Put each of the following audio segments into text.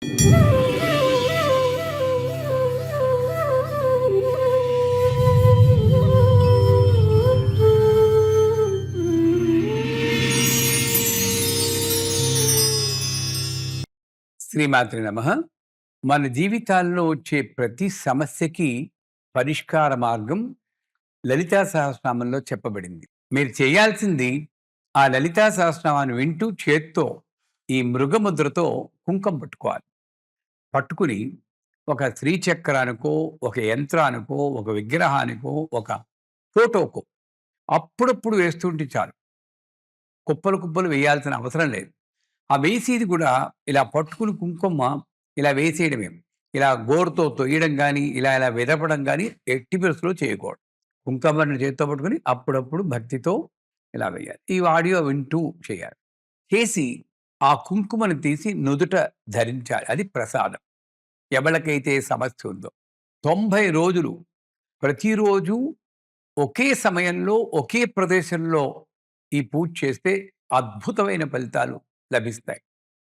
శ్రీమాత్రే నమః. మన జీవితాల్లో వచ్చే ప్రతి సమస్యకి పరిష్కార మార్గం లలితా సహస్రనామంలో చెప్పబడింది. మీరు చేయాల్సింది ఆ లలితా సహస్రనామాన్ని వింటూ చేత్తో ఈ మృగముద్రతో కుంకం పట్టుకోవాలి. పట్టుకుని ఒక శ్రీచక్రానికో, ఒక యంత్రానికో, ఒక విగ్రహానికో, ఒక ఫోటోకో అప్పుడప్పుడు వేస్తుంటే చాలు. కుప్పలు కుప్పలు వేయాల్సిన అవసరం లేదు. ఆ వేసేది కూడా ఇలా పట్టుకుని కుంకుమ ఇలా వేసేయడమే. ఇలా గోరుతో తొయ్యడం కానీ, ఇలా ఇలా విదపడం కానీ ఎట్టి పరిస్థితుల్లో చేయకూడదు. కుంకుమని చేత్తో పట్టుకుని అప్పుడప్పుడు భక్తితో ఇలా వేయాలి. ఈ ఆడియో వింటూ చేయాలి. చేసి ఆ కుంకుమను తీసి నుదుట ధరించాలి. అది ప్రసాదం. ఎవరికైతే సమస్య ఉందో 90 రోజులు ప్రతిరోజు ఒకే సమయంలో ఒకే ప్రదేశంలో ఈ పూజ చేస్తే అద్భుతమైన ఫలితాలు లభిస్తాయి.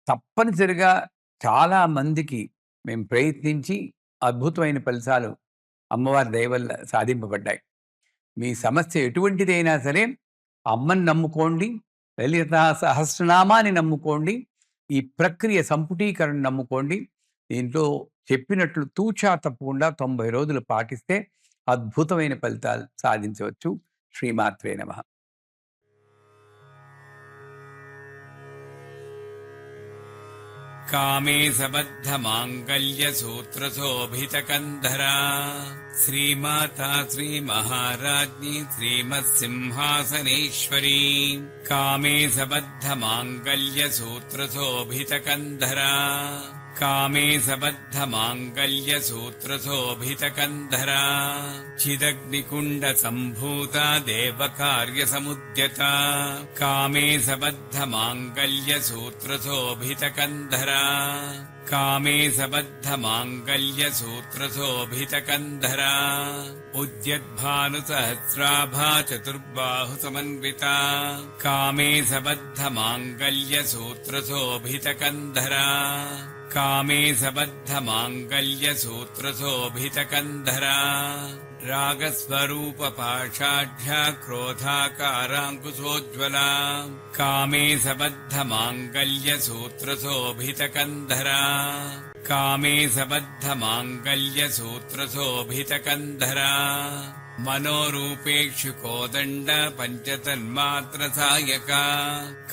తప్పనిసరిగా చాలా మందికి మేము ప్రయత్నించి అద్భుతమైన ఫలితాలు అమ్మవారి దయ వల్ల సాధింపబడ్డాయి. మీ సమస్య ఎటువంటిదైనా సరే అమ్మని నమ్ముకోండి, లలితా సహస్రనామాన్ని నమ్ముకోండి, ఈ ప్రక్రియ సంపుటీకరణ నమ్ముకోండి. దీంట్లో చెప్పినట్లు తూచా తప్పకుండా 90 రోజులు పాటిస్తే అద్భుతమైన ఫలితాలు సాధించవచ్చు. శ్రీమాత్రే నమః. कामे सबद्धमाङ्गल्यसूत्रशोभितकन्धरा श्रीमाता श्रीमहाराज्ञी श्रीमत्सिंहासनेश्वरी। कामे सबद्धमाङ्गल्यसूत्रशोभितकन्धरा कामे सबद्धमाङ्गल्यसूत्रशोभितकन्धरा चिदग्निकुण्डसम्भूता देवकार्यसमुद्यता। कामे सबद्धमाङ्गल्यसूत्रशोभितकन्धरा कामे सबद्धमाङ्गल्यसूत्रशोभितकन्धरा उद्यद्भानुसहस्राभा चतुर्बाहुसमन्विता। कामे सबद्धमाङ्गल्यसूत्रशोभितकन्धरा कामे सबद्धमाङ्गल्यसूत्रशोभितकन्धरा रागस्वरूपपाषाढ्या क्रोधाकाराङ्कुशोज्ज्वला। कामे सबद्धमाङ्गल्यसूत्रशोभितकन्धरा कामे सबद्धमाङ्गल्यसूत्रशोभितकन्धरा मनोरूपेक्षु कोदण्ड पञ्चतन्मात्रसायका।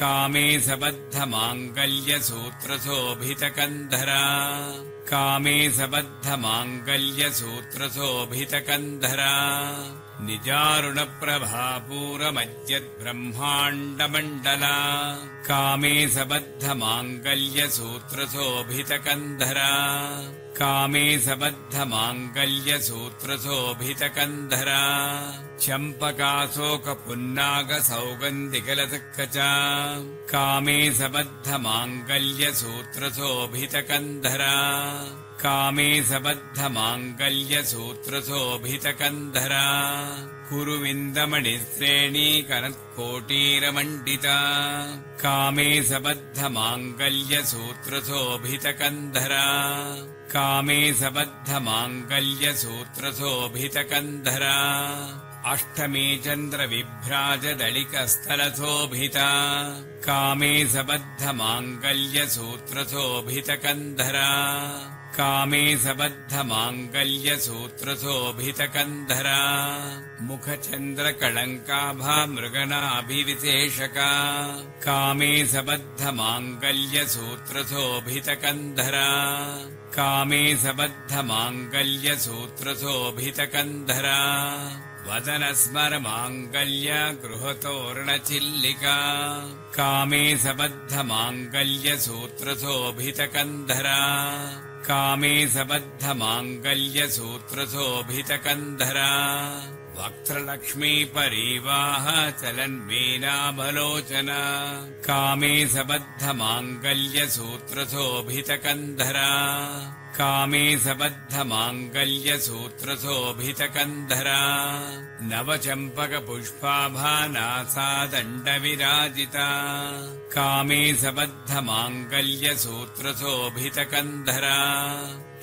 कामे सबद्धमाङ्गल्यसूत्रशोभितकन्धरा कामे सबद्धमाङ्गल्यसूत्रशोभितकन्धरा निजारुणप्रभापूरमज्जद्ब्रह्माण्डमण्डला। कामे सबद्धमाङ्गल्यसूत्रशोभितकन्धरा कामे सबद्धमाङ्गल्यसूत्रशोभितकन्धरा चम्पकाशोकपुन्नागसौगन्धिकलसक्कचा। कामे सबद्धमाङ्गल्यसूत्रशोभितकन्धरा कामे सबद्धमाङ्गल्यसूत्रशोभितकन्धरा कुरुविन्दमणिश्रेणीकनत्कोटीरमण्डिता। कामे सबद्धमाङ्गल्यसूत्रशोभितकन्धरा कामे सबद्धमाङ्गल्यसूत्रशोभितकन्धरा अष्टमे चन्द्रविभ्राजदलिकस्थलशोभिता। कामे सबद्धमाङ्गल्यसूत्रशोभितकन्धरा कामे सबद्धमाङ्गल्यसूत्रशोभितकन्धरा मुखचन्द्रकळङ्काभा मृगनाभिविशेषका। कामे सबद्धमाङ्गल्यसूत्रशोभितकन्धरा कामे सबद्धमाङ्गल्यसूत्रशोभितकन्धरा वदनस्मरमाङ्गल्य गृहतोरणचिल्लिका। कामे सबद्धमाङ्गल्यसूत्रशोभितकन्धरा कामे सबद्धमाङ्गल्यसूत्रशोभितकन्धरा वक्त्रलक्ष्मी परीवाह चलन्मीनाभलोचना कामे सबद्धमाङ्गल्यसूत्रशोभितकन्धरा कामे सबद्धमाङ्गल्यसूत्रशोभितकन्धरा नवचम्पकपुष्पाभानासा दण्डविराजिता कामे सबद्धमाङ्गल्यसूत्रशोभितकन्धरा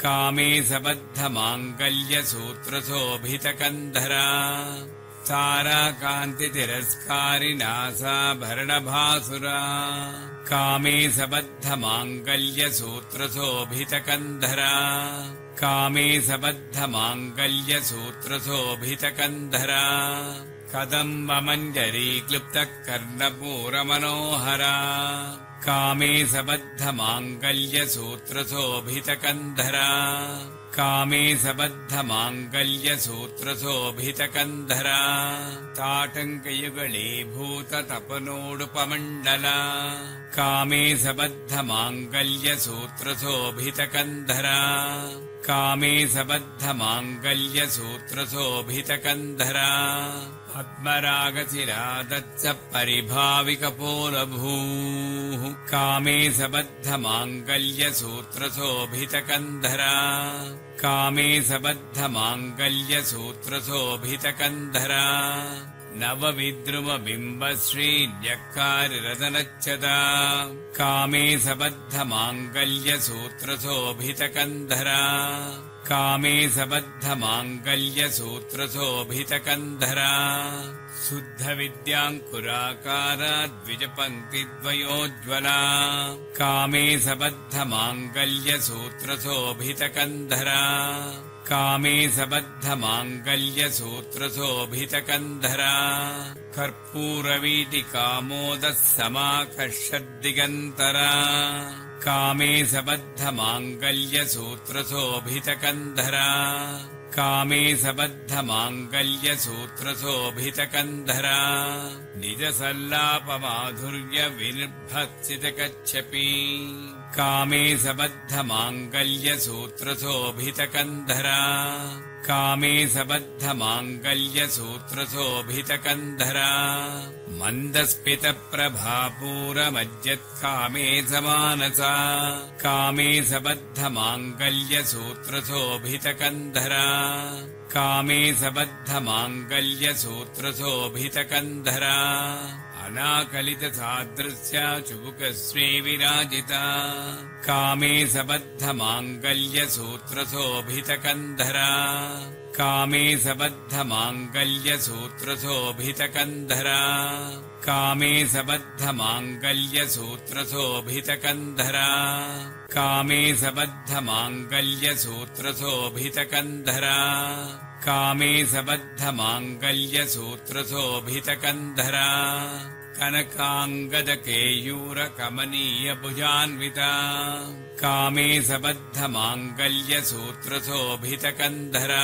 कामे सबद्धमाङ्गल्यसूत्रशोभितकन्धरा ताराकान्तितिरस्कारिणासाभरणभासुरा कामे सबद्धमाङ्गल्यसूत्रशोभितकन्धरा कामे सबद्धमाङ्गल्यसूत्रशोभितकन्धरा कदम्बमञ्जरीक्लुप्तकर्णपूरमनोहरा कामे सबद्धमाङ्गल्यसूत्रशोभितकन्धरा कामे सबद्धमाङ्गल्यसूत्रशोभितकन्धरा ताटङ्कयुगलीभूततपनोडुपमण्डला कामे सबद्धमाङ्गल्यसूत्रशोभितकन्धरा कामे सबद्धमाङ्गल्यसूत्रशोभितकन्धरा पद्मरागशिरादत्स परिभाविकपोलभूः कामे सबद्धमाङ्गल्यसूत्रशोभितकन्धरा कामे सबद्धमाङ्गल्यसूत्रशोभितकन्धरा नवविद्रुमबिम्बश्रीन्यक्कारिरतनच्छदा कामे सबद्धमाङ्गल्यसूत्रशोभितकन्धरा कामे सबद्धमाङ्गल्यसूत्रशोभितकन्धरा शुद्धविद्याङ्कुराकारा द्विजपङ्क्तिद्वयोज्ज्वला कामे सबद्धमाङ्गल्यसूत्रशोभितकन्धरा कामे सबद्धमाङ्गल्यसूत्रशोभितकन्धरा कर्पूरवीटिकामोदः समाकर्षद्दिगन्तरा कामे सबद्धमाङ्गल्यसूत्रशोभितकन्धरा कामे सबद्धमाङ्गल्यसूत्रशोभितकन्धरा निजसल्लापमाधुर्यविनिर्भत्सितकच्छपि कामे सबद्धमाङ्गल्यसूत्रशोभितकन्धरा कामे सबद्धमाङ्गल्यसूत्रशोभितकन्धरा मन्दस्मितप्रभापूरमज्जत्कामे समानसा कामे सबद्धमाङ्गल्यसूत्रशोभितकन्धरा कामे सबद्धमाङ्गल्यसूत्रशोभितकन्धरा अनाकलितसादृश्या चुबुकस्वे विराजिता कामे सबद्धमाङ्गल्यसूत्रशोभितकन्धरा कामे सबद्धमाङ्गल्यसूत्रशोभितकन्धरा कामे सबद्धमाङ्गल्यसूत्रशोभितकन्धरा कामे सबद्धमाङ्गल्यसूत्रशोभितकन्धरा कामे सबद्धमाङ्गल्यसूत्रशोभितकन्धरा कनकाङ्गदकेयूरकमनीयभुजान्विता कामे सबद्धमाङ्गल्यसूत्रशोभितकन्धरा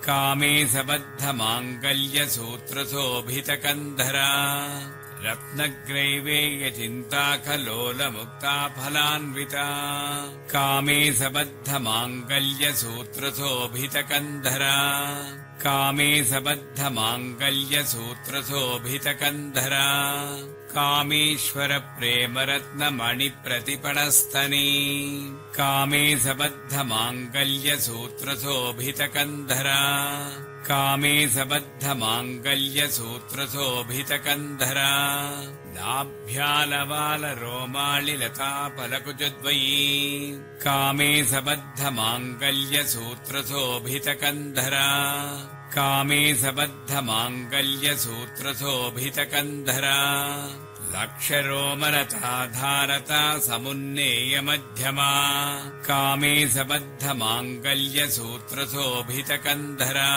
कामे सबद्धमाङ्गल्यसूत्रशोभितकन्धरा रत्नग्रैवेयचिन्ताकलोलमुक्ताफलान्विता कामे सबद्धमाङ्गल्यसूत्रशोभितकन्धरा कामे सबद्धमाङ्गल्यसूत्रशोभितकन्धरा कामेश्वरप्रेमरत्नमणिप्रतिपणस्तनी कामे सबद्धमाङ्गल्यसूत्रशोभितकन्धरा कामे सबद्धमाङ्गल्यसूत्रशोभितकन्धरा नाभ्यालवालरोमालिलताफलकुजद्वयी कामे सबद्धमाङ्गल्यसूत्रशोभितकन्धरा कामे सबद्धमाङ्गल्यसूत्रशोभितकन्धरा लक्षरोमरताधारता समुन्नेयमध्यमा कामे सबद्धमाङ्गल्यसूत्रशोभितकन्धरा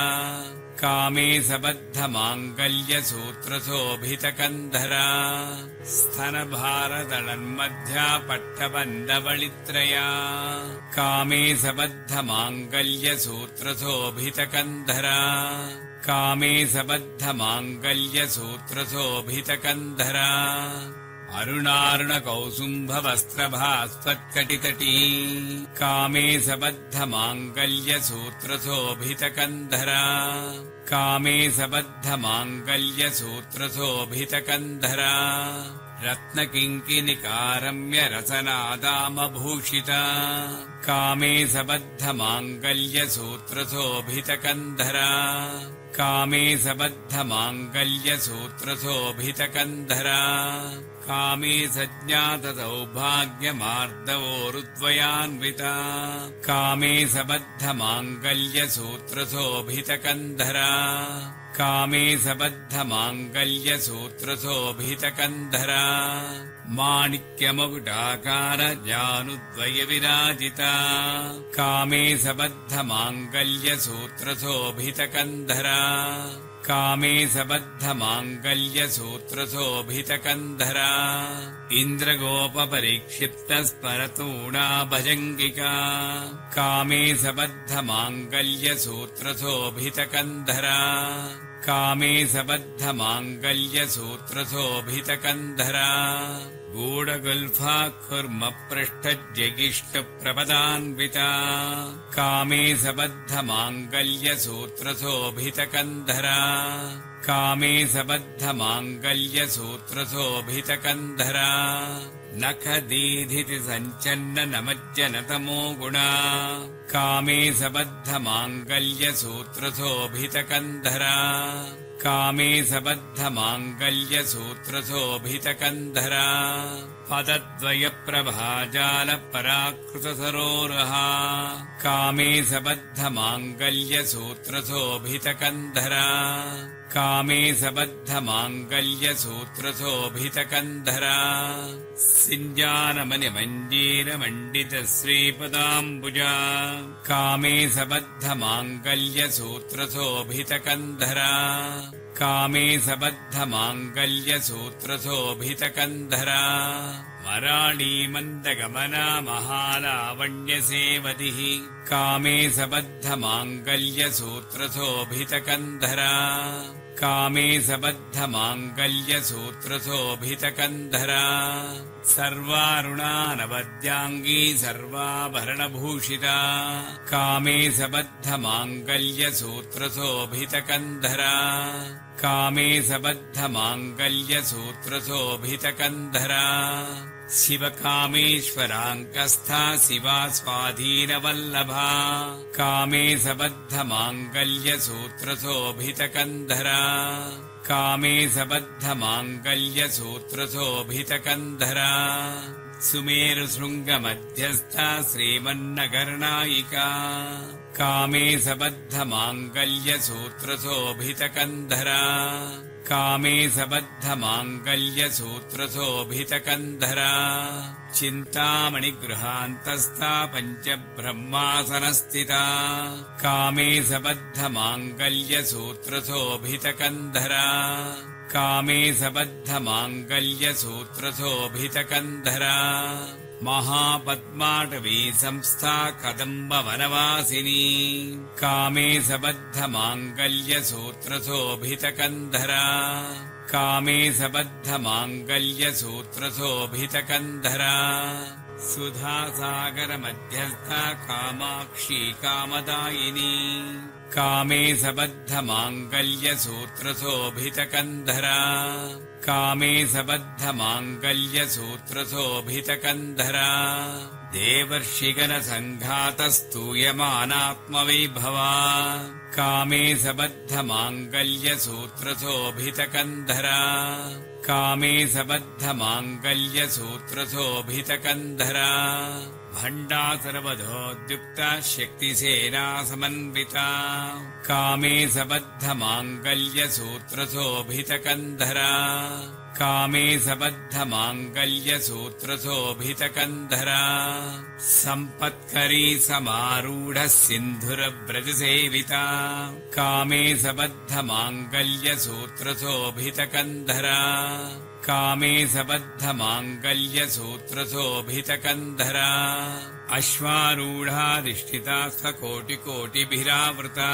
कामे सबद्धमाङ्गल्यसूत्रशोभितकन्धरा स्तनभारदलन्मध्या पट्टबन्धवळित्रया कामे सबद्धमाङ्गल्यसूत्रशोभितकन्धरा कामे सबद्धमाङ्गल्यसूत्रशोभितकन्धरा अरुणारुणकौसुम्भवस्त्रभास्वत्कटितटी कामे सबद्धमाङ्गल्यसूत्रशोभितकन्धरा कामे सबद्धमाङ्गल्यसूत्रशोभितकन्धरा रत्नकिङ्किणिकारम्यरसनादामभूषिता कामे सबद्धमाङ्गल्यसूत्रशोभितकन्धरा कामे सबद्धमाङ्गल्यसूत्रशोभितकन्धरा कामे सज्ञातसौभाग्यमार्दवोरुद्वयान्विता कामे सबद्धमाङ्गल्यसूत्रशोभितकन्धरा कामे सबद्धमाङ्गल्यसूत्रशोभितकन्धरा माणिक्यमकुटाकारजानुद्वयविराजिता कामे सबद्धमाङ्गल्यसूत्रशोभितकन्धरा कामे सबद्धमाङ्गल्यसूत्रशोभितकन्धरा इन्द्रगोपपरीक्षिप्तस्मरतूणा भजङ्गिका कामे सबद्धमाङ्गल्यसूत्रशोभितकन्धरा कामे सबद्धमाङ्गल्यसूत्रशोभितकन्धरा गूढगुल्फाकुर्मपृष्ठज्यगिष्टप्रपदान्विता कामे सबद्धमाङ्गल्यसूत्रशोभितकन्धरा कामे सबद्धमाङ्गल्यसूत्रशोभितकन्धरा नखदीधिति सञ्चन्ननमज्जनतमो गुणा कामे सबद्धमाङ्गल्यसूत्रशोभितकन्धरा कामे सबद्धमाङ्गल्यसूत्रशोभितकन्धरा पदद्वयप्रभाजालपराकृतसरोरहा कामे सबद्धमाङ्गल्यसूत्रशोभितकन्धरा कामे सबद्धमाङ्गल्यसूत्रशोभितकन्धरा सिञ्जानमणिमञ्जीरमण्डितश्रीपदाम्बुजा कामे सबद्धमाङ्गल्यसूत्रशोभितकन्धरा कामे सबद्धमाङ्गल्यसूत्रशोभितकन्धरा मराळीमन्दगमना महालावण्यसेवतिः कामे सबद्धमाङ्गल्यसूत्रशोभितकन्धरा कामे सबद्धमाङ्गल्यसूत्रशोभितकन्धरा सर्वारुणानवद्याङ्गी सर्वाभरणभूषिता कामे सबद्धमाङ्गल्यसूत्रशोभितकन्धरा कामे सबद्धमाङ्गल्यसूत्रशोभितकन्धरा शिवकामेश्वराङ्कस्था शिवा स्वाधीनवल्लभा कामे सबद्धमाङ्गल्यसूत्रशोभितकन्धरा कामे सबद्धमाङ्गल्यसूत्रशोभितकन्धरा सुमेरुशृङ्गमध्यस्था श्रीमन्नगरनायिका कामे सबद्धमाङ्गल्यसूत्रशोभितकन्धरा कामे सबद्धमाङ्गल्यसूत्रशोभितकन्धरा चिन्तामणिगृहान्तस्था पञ्चब्रह्मासनस्थिता कामे सबद्धमाङ्गल्यसूत्रशोभितकन्धरा कामे सबद्धमाङ्गल्यसूत्रशोभितकन्धरा महापद्माटवी संस्था कदम्बवनवासिनी कामे सबद्धमाङ्गल्यसूत्रशोभितकन्धरा कामे सबद्धमाङ्गल्यसूत्रशोभितकन्धरा सुधासागरमध्यस्था कामाक्षी कामदायिनी कामे सबद्धमाङ्गल्यसूत्रशोभितकन्धरा कामे सबद्धमाङ्गल्यसूत्रशोभितकन्धरा देवर्षिगणसङ्घातस्तूयमानात्मवैभवा कामे सबद्धमाङ्गल्यसूत्रशोभितकन्धरा कामे सबद्धमाङ्गल्यसूत्रशोभितकन्धरा भण्डासुरवधोद्युक्ता शक्तिसेना समन्विता कामे सबद्धमाङ्गल्यसूत्रशोभितकन्धरा कामे सबद्धमाङ्गल्यसूत्रशोभितकन्धरा सम्पत्करी समारूढः सिन्धुरव्रजसेविता कामे सबद्धमाङ्गल्यसूत्रशोभितकन्धरा कामे सबद्धमाङ्गल्यसूत्रशोभितकन्धरा अश्वारूढाधिष्ठिता स्वकोटिकोटिभिरावृता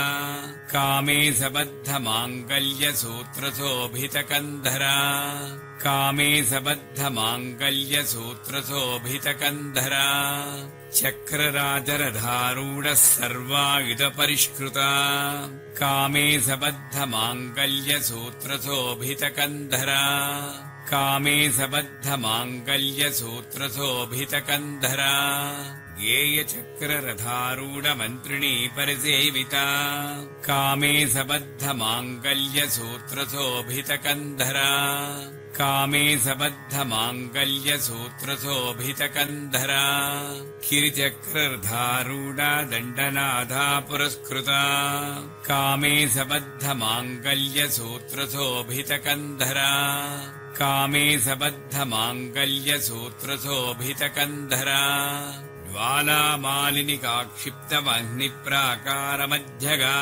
कामे सबद्धमाङ्गल्यसूत्रशोभितकन्धरा कामे सबद्धमाङ्गल्यसूत्रशोभितकन्धरा चक्रराजरधारूढः सर्वायुधपरिष्कृता कामे सबद्धमाङ्गल्यसूत्रशोभितकन्धरा कामे सबद्धमाङ्गल्यसूत्रशोभितकन्धरा गेयचक्ररथारूढमन्त्रिणी परिसेविता कामे सबद्धमाङ्गल्यसूत्रशोभितकन्धरा कामे सबद्धमाङ्गल्यसूत्रशोभितकन्धरा किरिचक्ररथारूढा दण्डनाथा पुरस्कृता कामे सबद्धमाङ्गल्यसूत्रशोभितकन्धरा कामे सबद्धमाङ्गल्यसूत्रशोभितकन्धरा ज्वालामालिनिकाक्षिप्तमग्निप्राकारमध्यगा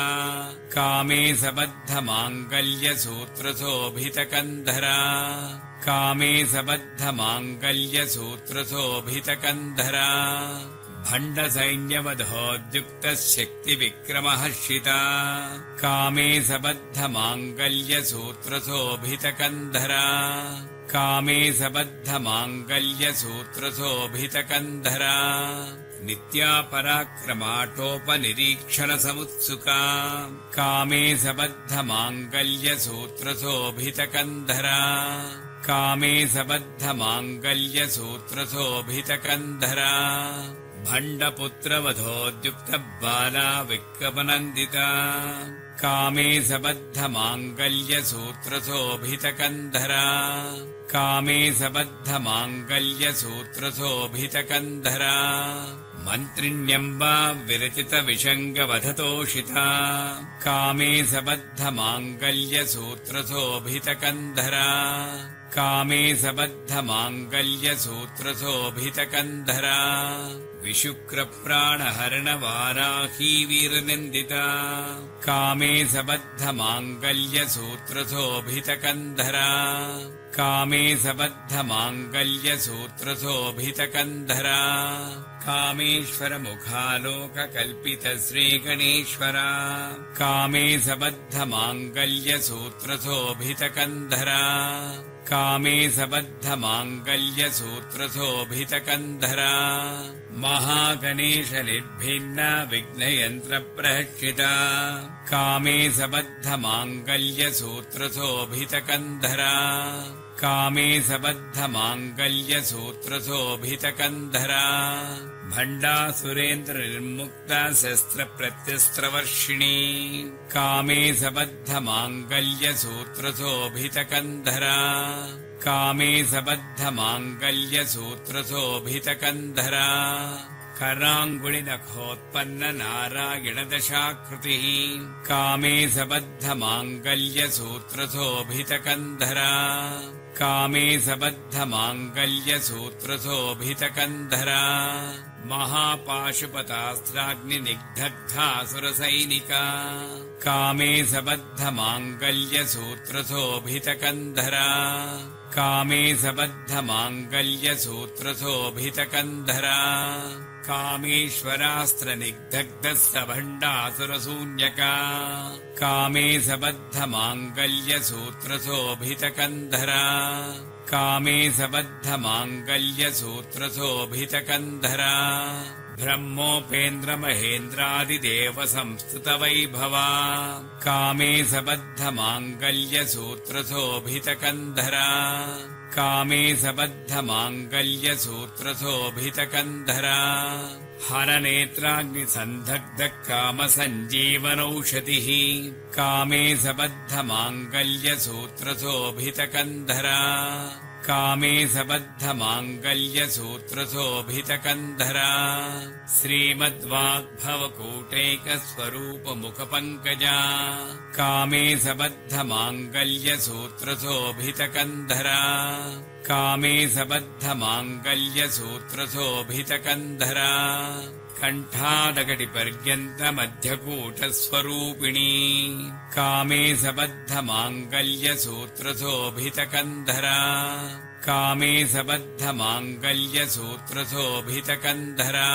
कामे सबद्धमाङ्गल्यसूत्रशोभितकन्धरा कामे सबद्धमाङ्गल्यसूत्रशोभितकन्धरा भण्डसैन्यवधोद्युक्तः शक्तिविक्रमहर्षिता कामे सबद्धमाङ्गल्यसूत्रशोभितकन्धरा कामे सबद्धमाङ्गल्यसूत्रशोभितकन्धरा नित्या पराक्रमाटोपनिरीक्षणसमुत्सुका कामे सबद्धमाङ्गल्यसूत्रशोभितकन्धरा कामे सबद्धमाङ्गल्यसूत्रशोभितकन्धरा भण्डपुत्रवधोद्युक्तबाला विक्रमनन्दिता कामे सबद्धमाङ्गल्यसूत्रशोभितकन्धरा कामे सबद्धमाङ्गल्यसूत्रशोभितकन्धरा मन्त्रिण्यम्बा विरचितविषङ्गवधतोषिता कामे सबद्धमाङ्गल्यसूत्रशोभितकन्धरा कामे सबद्धमाङ्गल्यसूत्रशोभितकन्धरा विशुक्रप्राणहरणवाराही वीरनिन्दिता कामे सबद्धमाङ्गल्यसूत्रशोभितकन्धरा कामे सबद्धमाङ्गल्यसूत्रशोभितकन्धरा कामेश्वरमुखालोककल्पितश्रीगणेश्वरा कामे सबद्धमाङ्गल्यसूत्रशोभितकन्धरा कामे सबद्धमाङ्गल्यसूत्रशोभितकन्धरा महागणेशनिर्भिन्ना विघ्नयन्त्रप्रहर्षिता कामे सबद्धमाङ्गल्यसूत्रशोभितकन्धरा कामे सबद्धमाङ्गल्यसूत्रशोभितकन्धरा भण्डासुरेन्द्रनिर्मुक्ता शस्त्रप्रत्यस्त्रवर्षिणी कामे सबद्धमाङ्गल्यसूत्रशोभितकन्धरा कामे सबद्धमाङ्गल्यसूत्रशोभितकन्धरा कराङ्गुलिनखोत्पन्ननारायणदशाकृतिः कामे सबद्धमाङ्गल्यसूत्रशोभितकन्धरा कामे सबद्धमाङ्गल्यसूत्रशोभितकन्धरा महापाशुपतास्त्राग्निनिग्धग्धासुरसैनिका कामे सबद्धमाङ्गल्यसूत्रशोभितकन्धरा कामे सबद्धमाङ्गल्यसूत्रशोभितकन्धरा कामेश्वरास्त्रनिग्धग्धस्तभण्डासुरशून्यका कामे सबद्धमाङ्गल्यसूत्रशोभितकन्धरा कामे सबद्धमाङ्गल्यसूत्रशोभितकन्धरा ब्रह्मोपेन्द्रमहेन्द्रादिदेवसंस्तुतवैभवा कामे सबद्धमाङ्गल्यसूत्रशोभितकन्धरा कामे सबद्धमाङ्गल्यसूत्रशोभितकन्धरा हरनेत्राग्निसन्धग्धकामसञ्जीवनौषधिः कामे सबद्धमाङ्गल्यसूत्रशोभितकन्धरा कामे सबद्धमाङ्गल्यसूत्रशोभितकन्धरा श्रीमद्वाग्भवकूटैकस्वरूपमुखपङ्कजा कामे सबद्धमाङ्गल्यसूत्रशोभितकन्धरा कामे सबद्धमाङ्गल्यसूत्रशोभितकन्धरा कण्ठादकटिपर्यन्तमध्यकूटस्वरूपिणी कामे सबद्धमाङ्गल्यसूत्रशोभितकन्धरा कामे सबद्धमाङ्गल्यसूत्रशोभितकन्धरा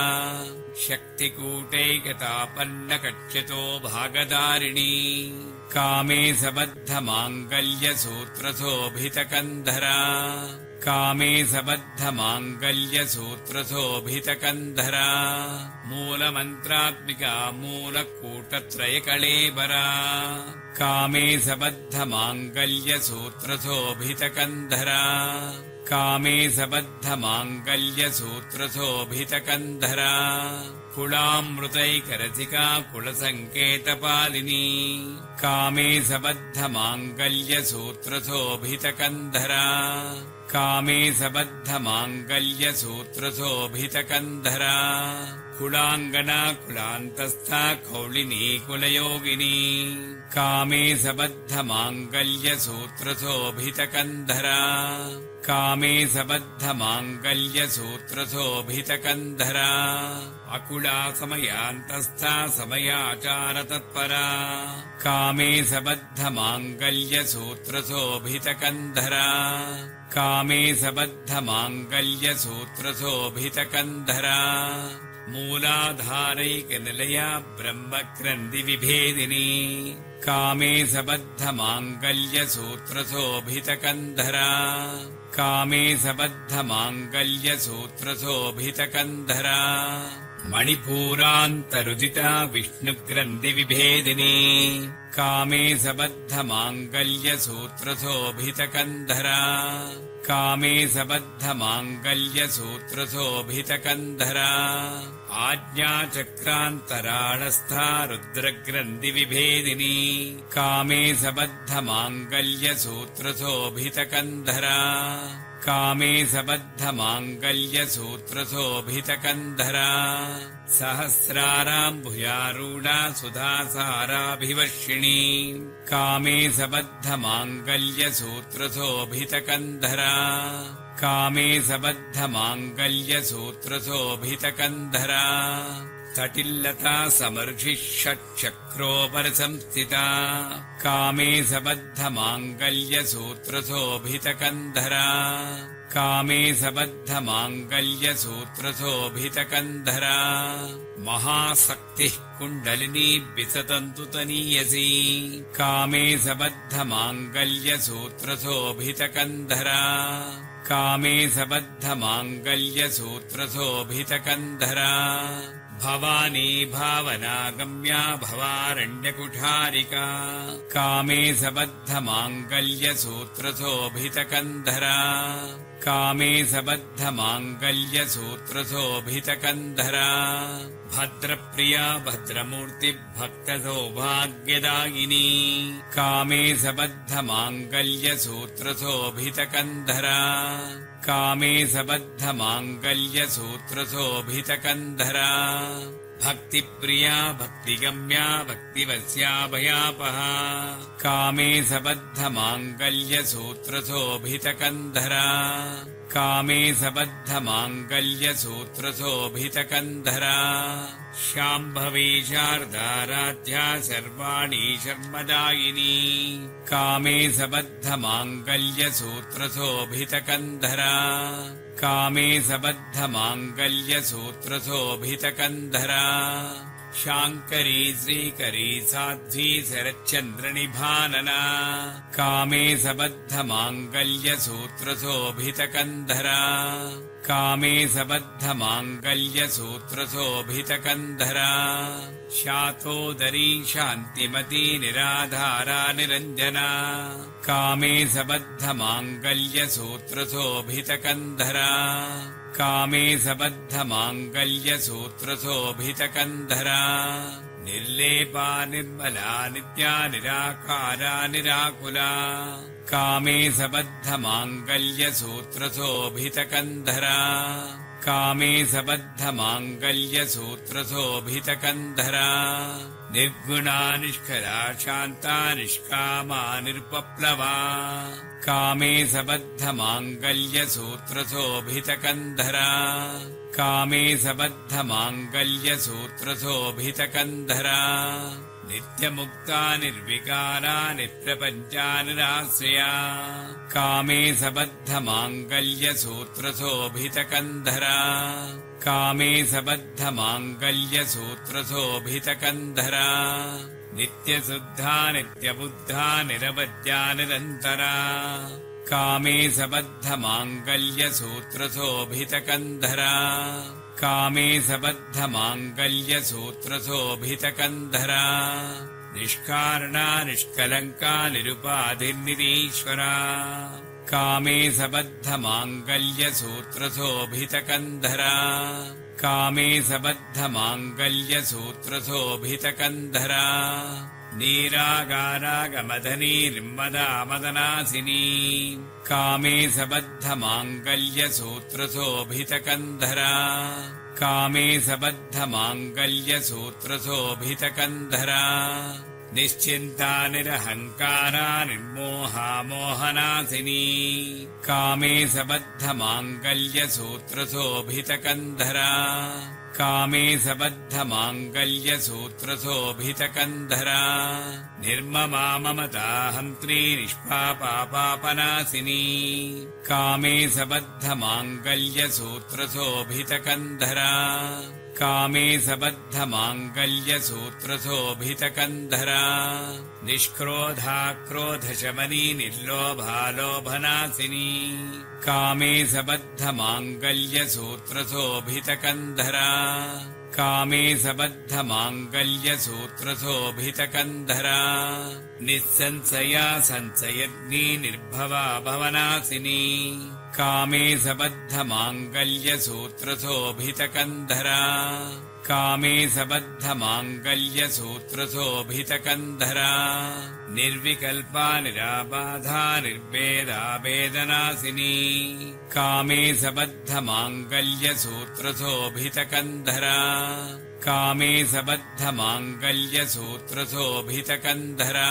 शक्तिकूटैकतापन्नकच्यतो भागधारिणी कामे सबद्धमाङ्गल्यसूत्रशोभितकन्धरा कामे सबद्धमाङ्गल्यसूत्रशोभितकन्धरा मूलमन्त्रात्मिका मूलकूटत्रयकळेबरा कामे सबद्धमाङ्गल्यसूत्रशोभितकन्धरा कामे सबद्धमाङ्गल्यसूत्रशोभितकन्धरा कुलामृतैकरसिका कुलसङ्केतपालिनी कामे सबद्धमाङ्गल्यसूत्रशोभितकन्धरा कामे सबद्धमाङ्गल्यसूत्रशोभितकन्धरा कुलाङ्गना कुलान्तस्था कौलिनी कुलयोगिनी कामे सबद्धमाङ्गल्यसूत्रशोभितकन्धरा कामे सबद्धमाङ्गल्यसूत्रशोभितकन्धरा अकुला समयान्तस्था समयाचारतत्परा कामे सबद्धमाङ्गल्यसूत्रशोभितकन्धरा कामे सबद्धमाङ्गल्यसूत्रशोभितकन्धरा मूलाधारैकनिलया ब्रह्मग्रन्थिविभेदिनी कामे सबद्धमाङ्गल्यसूत्रशोभितकन्धरा कामे सबद्धमाङ्गल्यसूत्रशोभितकन्धरा मणिपूरान्तरुदिता विष्णुग्रन्थिविभेदिनी कामे सबद्धमाङ्गल्यसूत्रशोभितकन्धरा कामे सबद्धमाङ्गल्यसूत्रशोभितकन्धरा आज्ञाचक्रान्तराळस्था रुद्रग्रन्थिविभेदिनी कामे सबद्धमाङ्गल्यसूत्रशोभितकन्धरा कामे सबद्धमाङ्गल्यसूत्रशोभितकन्धरा सहस्राराम्भुयारूढा सुधासाराभिवर्षिणी कामे सबद्धमाङ्गल्यसूत्रशोभितकन्धरा कामे सबद्धमाङ्गल्यसूत्रशोभितकन्धरा तटिल्लता समर्षिः षट्चक्रोपरिसंस्थिता कामे सबद्धमाङ्गल्यसूत्रशोभितकन्धरा कामे सबद्धमाङ्गल्यसूत्रशोभितकन्धरा महाशक्तिः कुण्डलिनी विसतन्तुतनीयसी कामे सबद्धमाङ्गल्यसूत्रशोभितकन्धरा कामे सबद्धमाङ्गल्यसूत्रशोभितकन्धरा भवानी भावनागम्या भवारण्यकुठारिका कामे सबद्धमाङ्गल्यसूत्रशोभितकन्धरा कामे सबद्धमाङ्गल्यसूत्रशोभितकन्धरा भद्रप्रिया भद्रमूर्तिभक्तसौभाग्यदायिनी कामे सबद्धमाङ्गल्यसूत्रशोभितकन्धरा कामे सबद्धमाङ्गल्यसूत्रशोभितकन्धरा भक्तिप्रिया भक्तिगम्या भक्तिवस्या भयापहा कामे सबद्धमाङ्गल्यसूत्रशोभितकन्धरा कामे सबद्धमाङ्गल्यसूत्रशोभितकन्धरा शाम्भवी शारदाराध्या सर्वाणि शर्मदायिनी कामे सबद्धमाङ्गल्यसूत्रशोभितकन्धरा कामे सबद्धमाङ्गल्यसूत्रशोभितकन्धरा शाङ्करी श्रीकरी साध्वी शरच्चन्द्रनिभानना कामे सबद्धमाङ्गल्यसूत्रशोभितकन्धरा कामे सबद्धमाङ्गल्यसूत्रशोभितकन्धरा शातोदरी शान्तिमती निराधारा निरञ्जना कामे सबद्धमाङ्गल्यसूत्रशोभितकन्धरा कामे सबद्धमाङ्गल्यसूत्रशोभितकन्धरा निर्लेपा निर्मला नित्या निराकारा निराकुला कामे सबद्धमाङ्गल्यसूत्रशोभितकन्धरा कामे सबद्धमाङ्गल्यसूत्रशोभितकन्धरा निर्गुणा निष्कला शान्ता निष्कामा निरुपप्लवा कामे सबद्धमाङ्गल्यसूत्रशोभितकन्धरा कामे सबद्धमाङ्गल्यसूत्रशोभितकन्धरा नित्यमुक्ता निर्विकारा निप्रपञ्चा निराश्रया कामे सबद्धमाङ्गल्यसूत्रशोभितकन्धरा कामे सबद्धमाङ्गल्यसूत्रशोभितकन्धरा नित्यशुद्धा नित्यबुद्धा निरवद्या निरन्तरा कामे सबद्धमाङ्गल्यसूत्रशोभितकन्धरा कामे सबद्धमाङ्गल्यसूत्रशोभितकन्धरा निष्कारणा निष्कलङ्का निरुपाधिर्निरीश्वरा कामे सबद्धमाङ्गल्यसूत्रशोभितकन्धरा कामे सबद्धमाङ्गल्यसूत्रशोभितकन्धरा नीरागारागमदनी निर्मदा मदनासिनी कामे सबद्धमाङ्गल्यसूत्रशोभितकन्धरा कामे सबद्धमाङ्गल्यसूत्रशोभितकन्धरा निश्चिन्ता निरहङ्कारा निर्मोहा मोहनासिनी कामे सबद्धमाङ्गल्यसूत्रशोभितकन्धरा कामे सबद्धमाङ्गल्यसूत्रशोभितकन्धरा निर्ममा ममता हन्त्री निष्पापापापनासिनी कामे सबद्धमाङ्गल्यसूत्रशोभितकन्धरा कामे सबद्धमाङ्गल्यसूत्रशोभितकन्धरा निष्क्रोधा क्रोधशमनी निर्लोभालोभनासिनी कामे सबद्धमाङ्गल्यसूत्रशोभितकन्धरा कामे सबद्धमाङ्गल्यसूत्रशोभितकन्धरा निःसंशया संशयज्ञी निर्भवा भवनासिनी कामे सबद्धमाङ्गल्यसूत्रशोभितकन्धरा कामे सबद्धमाङ्गल्यसूत्रशोभितकन्धरा निर्विकल्पा निराबाधा निर्वेदा वेदनासिनी कामे सबद्धमाङ्गल्यसूत्रशोभितकन्धरा कामे सबद्धमाङ्गल्यसूत्रशोभितकन्धरा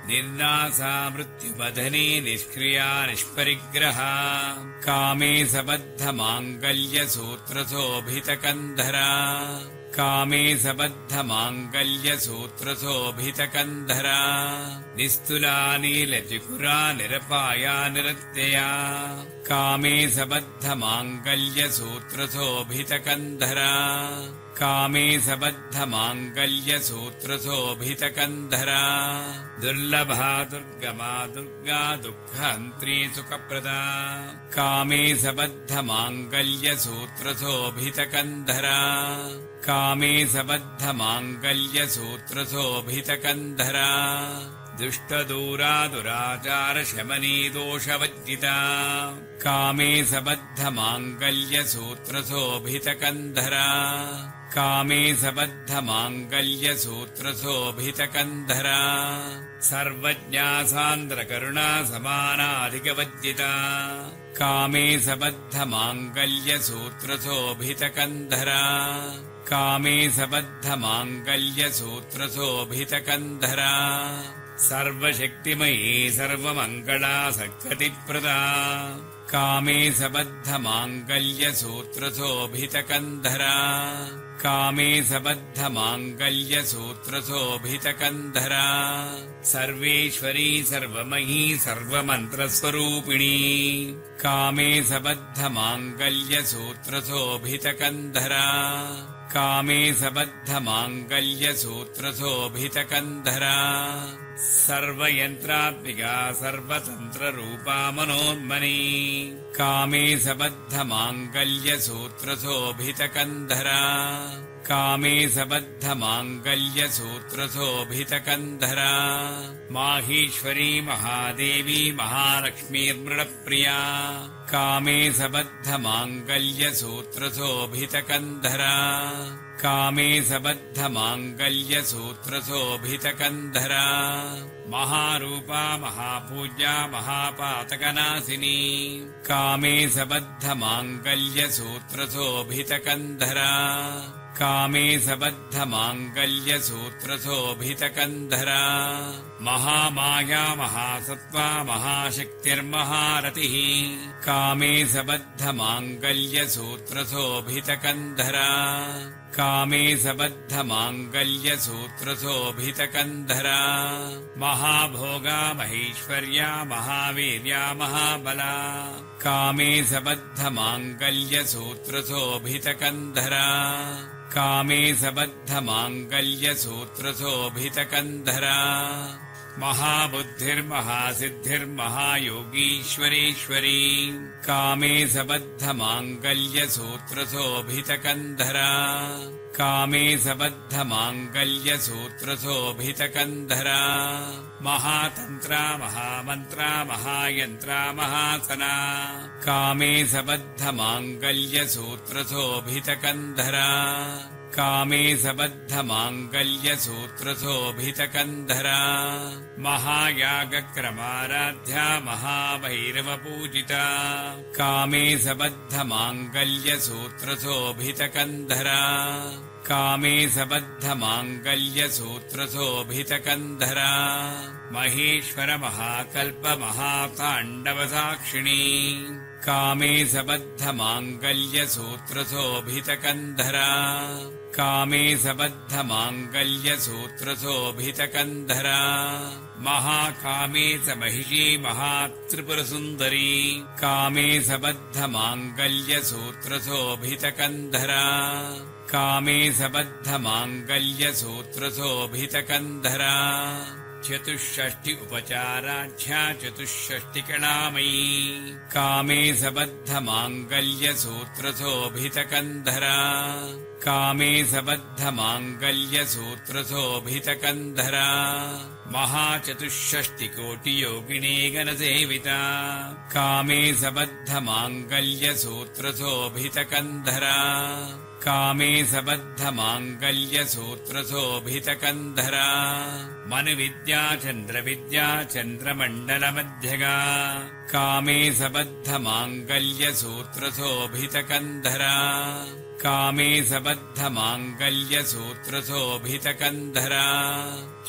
निर्नासा मृत्युबधनी निष्क्रिया निष्परिग्रहा कामे सबद्धमाङ्गल्यसूत्रशोभितकन्धरा कामे सबद्धमाङ्गल्यसूत्रशोभितकन्धरा निस्तुला नीलचिकुरा निरपाया निरत्यया कामे सबद्धमाङ्गल्यसूत्रशोभितकन्धरा कामे सबद्धमाङ्गल्यसूत्रशोभितकन्धरा दुर्लभा दुर्गमा दुर्गा दुःखहन्त्री सुखप्रदा कामे सबद्धमाङ्गल्यसूत्रशोभितकन्धरा कामे सबद्धमाङ्गल्यसूत्रशोभितकन्धरा दुष्टदूरा दुराचारशमनी दोषवज्जिता कामे सबद्धमाङ्गल्यसूत्रशोभितकन्धरा कामे सबद्धमाङ्गल्यसूत्रशोभितकन्धरा सर्वज्ञा सान्द्रकरुणा समानाधिकवज्जिता कामे सबद्धमाङ्गल्यसूत्रशोभितकन्धरा कामे सबद्धमाङ्गल्यसूत्रशोभितकन्धरा सर्वशक्तिमयी सर्वमङ्गला सद्गतिप्रदा कामे सबद्धमाङ्गल्यसूत्रशोभितकन्धरा कामे सबद्धमाङ्गल्यसूत्रशोभितकन्धरा सर्वेश्वरी सर्वमयी सर्वमन्त्रस्वरूपिणी कामे सबद्धमाङ्गल्यसूत्रशोभितकन्धरा कामे सबद्धमाङ्गल्यसूत्रशोभितकन्धरा सर्वयन्त्रात्मिका सर्वतन्त्ररूपा मनोन्मनी कामे सबद्धमाङ्गल्यसूत्रशोभितकन्धरा कामे सबद्धमाङ्गल्यसूत्रशोभितकन्धरा माहेश्वरी महादेवी महालक्ष्मीर्मृडप्रिया कामे सबद्धमाङ्गल्यसूत्रशोभितकन्धरा कामे सबद्धमाङ्गल्यसूत्रशोभितकन्धरा महारूपा महापूज्या महापातकनाशिनी कामे सबद्धमाङ्गल्यसूत्रशोभितकन्धरा कामे सबद्धमाङ्गल्यसूत्रशोभितकन्धरा महामाया महासत्त्वा महाशक्तिर्महारतिः कामे सबद्धमाङ्गल्यसूत्रशोभितकन्धरा कामे सबद्धमाङ्गल्यसूत्रशोभितकन्धरा महाभोगा महेश्वर्या महावीर्या महाबला कामे सबद्धमाङ्गल्यसूत्रशोभितकन्धरा कामे सबद्धमाङ्गल्यसूत्रशोभितकन्धरा महाबुद्धिर्महासिद्धिर्महायोगीश्वरेश्वरी कामे सबद्धमाङ्गल्यसूत्रशोभितकन्धरा कामे सबद्धमाङ्गल्यसूत्रशोभितकन्धरा महातन्त्रा महामन्त्रा महायन्त्रा महासना कामे सबद्धमाङ्गल्यसूत्रशोभितकन्धरा कामे सबद्धमाङ्गल्यसूत्रशोभितकन्धरा महायागक्रमाराध्या महाभैरवपूजिता कामे सबद्धमाङ्गल्यसूत्रशोभितकन्धरा कामे सबद्धमाङ्गल्यसूत्रशोभितकन्धरा महेश्वर महाकल्प महाताण्डवसाक्षिणी कामे सबद्धमाङ्गल्यसूत्रशोभितकन्धरा कामे सबद्धमाङ्गल्यसूत्रशोभितकन्धरा महाकामे स महिषी महात्रिपुरसुन्दरी कामे सबद्धमाङ्गल्यसूत्रशोभितकन्धरा कामे सबद्धमाङ्गल्यसूत्रशोभितकन्धरा चतुष्षष्टि उपचाराढ्या चतुष्षष्टिकलामयी कामे सबद्धमाङ्गल्यसूत्रशोभितकन्धरा कामे सबद्धमाङ्गल्यसूत्रशोभितकन्धरा महाचतुष्षष्टिकोटियोगिनी गणसेविता कामे सबद्धमाङ्गल्यसूत्रशोभितकन्धरा कामे सबद्धमाङ्गल्यसूत्रशोभितकन्धरा मनुविद्या चन्द्रविद्या चन्द्रमण्डलमध्यगा कामे सबद्धमाङ्गल्यसूत्रशोभितकन्धरा कामे सबद्धमाङ्गल्यसूत्रशोभितकन्धरा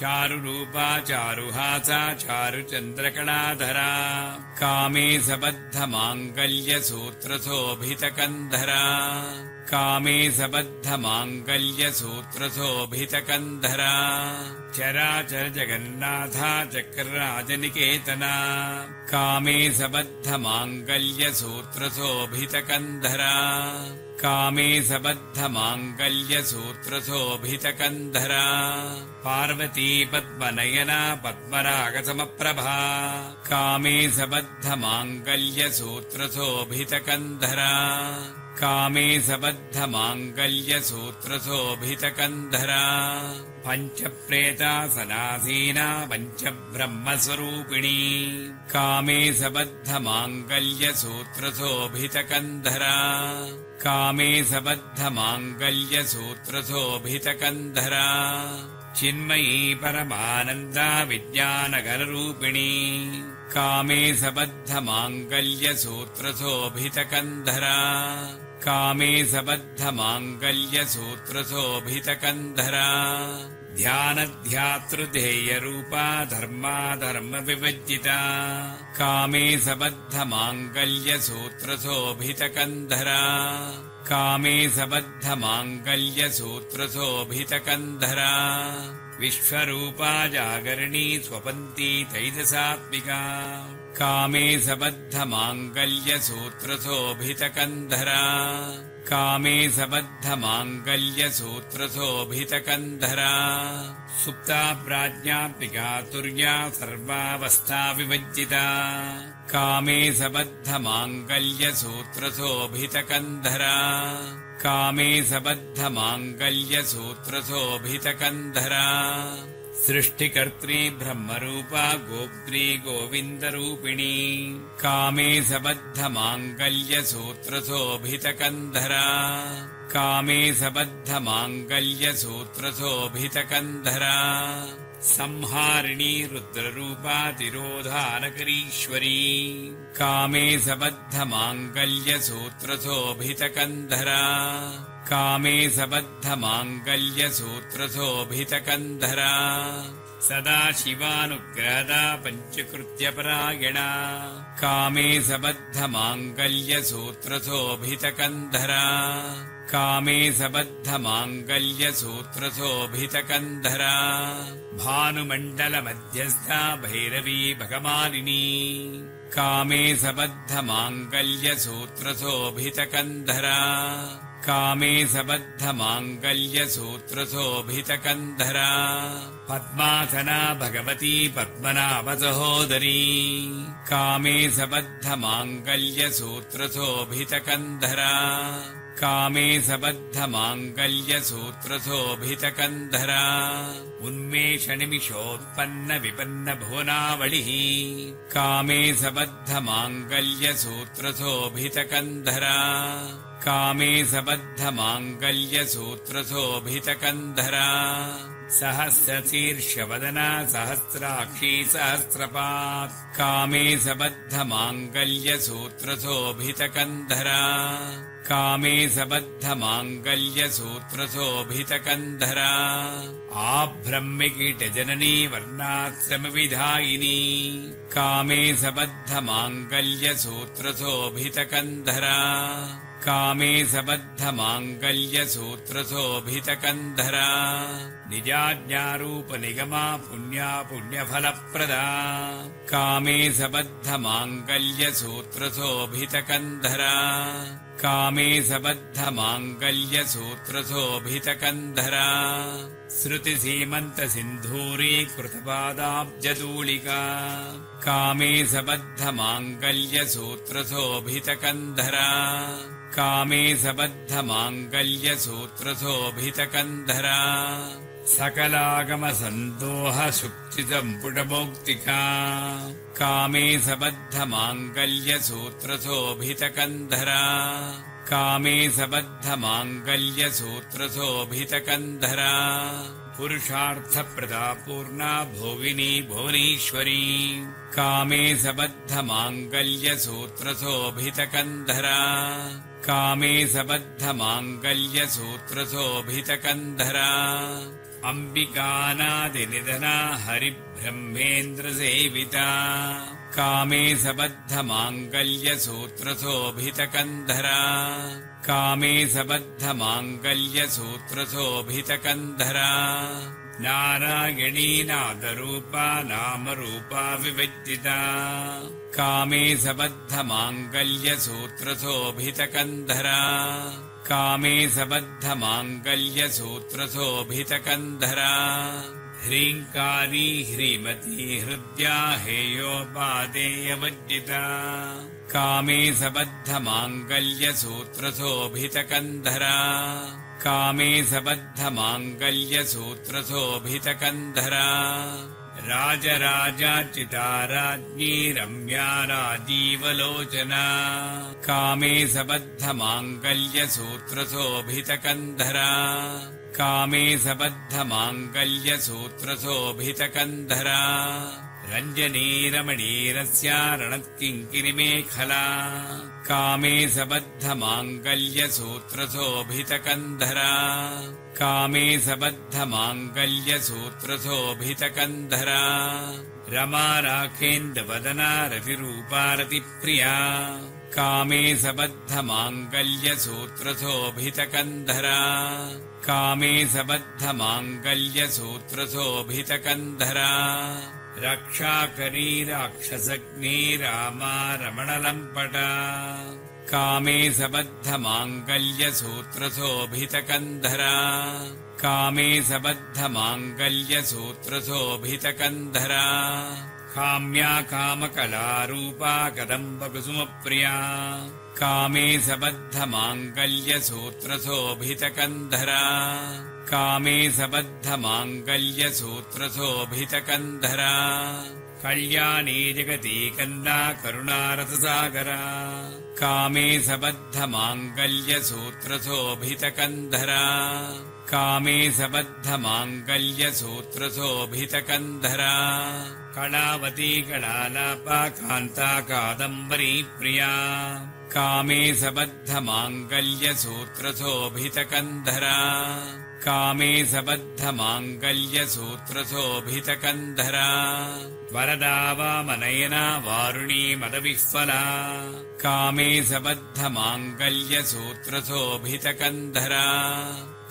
चारुरूपा चारुहासा चारुचन्द्रकलाधरा कामे सबद्धमाङ्गल्यसूत्रशोभितकन्धरा कामे सबद्धमाङ्गल्यसूत्रशोभितकन्धरा चराचर जगन्नाथा चक्रराजनिकेतना कामे सबद्धमाङ्गल्यसूत्रशोभितकन्धरा कामे सबद्धमाङ्गल्यसूत्रशोभितकन्धरा पार्वती पद्मनयना पद्मरागसमप्रभा कामे सबद्धमाङ्गल्यसूत्रशोभितकन्धरा कामे सबद्धमाङ्गल्यसूत्रशोभितकन्धरा पञ्चप्रेतासनासीना पञ्चब्रह्मस्वरूपिणी कामे सबद्धमाङ्गल्यसूत्रशोभितकन्धरा कामे सबद्धमाङ्गल्यसूत्रशोभितकन्धरा चिन्मयी परमानन्दा विद्यानगररूपिणी कामे सबद्धमाङ्गल्यसूत्रशोभितकन्धरा कामे सबद्धमाङ्गल्यसूत्रशोभितकन्धरा ध्यानध्यातृध्येयरूपा धर्माधर्मविवर्जिता कामे सबद्धमाङ्गल्यसूत्रशोभितकन्धरा कामे सबद्धमाङ्गल्यसूत्रशोभितकन्धरा विश्वरूपा जागरणी स्वपन्ती तैजसात्मिका कामे सबद्धमाङ्गल्यसूत्रशोभितकन्धरा कामे सबद्धमाङ्गल्यसूत्रशोभितकन्धरा सुप्ता प्राज्ञात्मिका तुर्या सर्वावस्था विवर्जिता कामे सबद्धमाङ्गल्यसूत्रशोभितकन्धरा कामे सबद्धमाङ्गल्यसूत्रशोभितकन्धरा सृष्टिकर्त्री ब्रह्मरूपा गोप्त्री गोविन्दरूपिणी कामे सबद्धमाङ्गल्यसूत्रशोभितकन्धरा कामे सबद्धमाङ्गल्यसूत्रशोभितकन्धरा संहारिणी रुद्ररूपा तिरोधानकरीश्वरी कामे सबद्धमाङ्गल्यसूत्रशोभितकन्धरा कामे सबद्धमाङ्गल्यसूत्रशोभितकन्धरा सदाशिवानुग्रहदा पञ्चकृत्यपरायणा कामे सबद्धमाङ्गल्यसूत्रशोभितकन्धरा कामे सबद्धमाङ्गल्यसूत्रशोभितकन्धरा भानुमण्डलमध्यस्था भैरवी भगमालिनी कामे सबद्धमाङ्गल्यसूत्रशोभितकन्धरा कामे सबद्धमाङ्गल्यसूत्रशोभितकन्धरा पद्मासना भगवती पद्मनाभसहोदरी कामे सबद्धमाङ्गल्यसूत्रशोभितकन्धरा कामे सबद्धमाङ्गल्यसूत्रशोभितकन्धरा उन्मेषनिमिषोत्पन्नविपन्नभुवनावलिः कामे सबद्धमाङ्गल्यसूत्रशोभितकन्धरा कामे सबद्धमाङ्गल्यसूत्रशोभितकन्धरा सहस्रशीर्षवदना सहस्राक्षी सहस्रपात् कामे सबद्धमाङ्गल्यसूत्रशोभितकन्धरा कामे सबद्धमाङ्गल्यसूत्रशोभितकन्धरा आभ्रम्यकीटजननी वर्णाश्रमविधायिनी कामे सबद्धमाङ्गल्यसूत्रशोभितकन्धरा कामे सबद्धमाङ्गल्यसूत्रशोभितकन्धरा निजाज्ञारूपनिगमा पुण्या पुण्यफलप्रदा कामे सबद्धमाङ्गल्यसूत्रशोभितकन्धरा कामे सबद्धमाङ्गल्यसूत्रशोभितकन्धरा श्रुतिसीमन्तसिन्धूरीकृतपादाब्जधूलिका कामे सबद्धमाङ्गल्यसूत्रशोभितकन्धरा कामे सबद्धमाङ्गल्यसूत्रशोभितकन्धरा सकलागमसन्दोहसुप्तिसम्पुटमौक्तिका कामे सबद्धमाङ्गल्यसूत्रशोभितकन्धरा कामे सबद्धमाङ्गल्यसूत्रशोभितकन्धरा पुरुषार्थप्रदा पूर्णा भोगिनी भुवनेश्वरी कामे सबद्धमाङ्गल्यसूत्रशोभितकन्धरा कामे सबद्धमाङ्गल्यसूत्रशोभितकन्धरा अम्बिकानादिनिधना हरिब्रह्मेन्द्रसेविता कामे सबद्धमाङ्गल्यसूत्रशोभितकन्धरा कामे सबद्धमाङ्गल्यसूत्रशोभितकन्धरा नारायणी नादरूपा नामरूपा विविदिता कामे सबद्धमाङ्गल्यसूत्रशोभितकन्धरा कामे सबद्धमाङ्गल्यसूत्रशोभितकन्धरा ह्रीङ्कारी ह्रीमती हृद्या हेयोपादेयवज्जिता कामे सबद्धमाङ्गल्यसूत्रशोभितकन्धरा कामे सबद्धमाङ्गल्यसूत्रशोभितकन्धरा राजराजार्चिता राज्ञी रम्या राजीवलोचना कामे सबद्धमाङ्गल्यसूत्रशोभितकन्धरा कामे सबद्धमाङ्गल्यसूत्रशोभितकन्धरा रञ्जनी रमणीरस्या रणत्किङ्किणिमेखला कामे सबद्धमाङ्गल्यसूत्रशोभितकन्धरा कामे सबद्धमाङ्गल्यसूत्रशोभितकन्धरा रमा राखेन्दवदना रतिरूपा रतिप्रिया कामे सबद्धमाङ्गल्यसूत्रशोभितकन्धरा कामे सबद्धमाङ्गल्यसूत्रशोभितकन्धरा रक्षाकरी राक्षसग्नी रामा रमणलम्पटा कामे सबद्धमाङ्गल्यसूत्रशोभितकन्धरा कामे सबद्धमाङ्गल्यसूत्रशोभितकन्धरा काम्या कामकलारूपा कदम्बकुसुमप्रिया कामे सबद्धमाङ्गल्यसूत्रशोभितकन्धरा कामे सबद्धमाङ्गल्यसूत्रशोभितकन्धरा कल्याणी जगती कन्दा करुणारससागरा कामे सबद्धमाङ्गल्यसूत्रशोभितकन्धरा कामे सबद्धमाङ्गल्यसूत्रशोभितकन्धरा कलावती कलालापा कान्ता कादम्बरी प्रिया कामे सबद्धमाङ्गल्यसूत्रशोभितकन्धरा कामे सबद्धमाङ्गल्यसूत्रशोभितकन्धरा वरदा वामनयना वारुणी मदविह्वला कामे सबद्धमाङ्गल्यसूत्रशोभितकन्धरा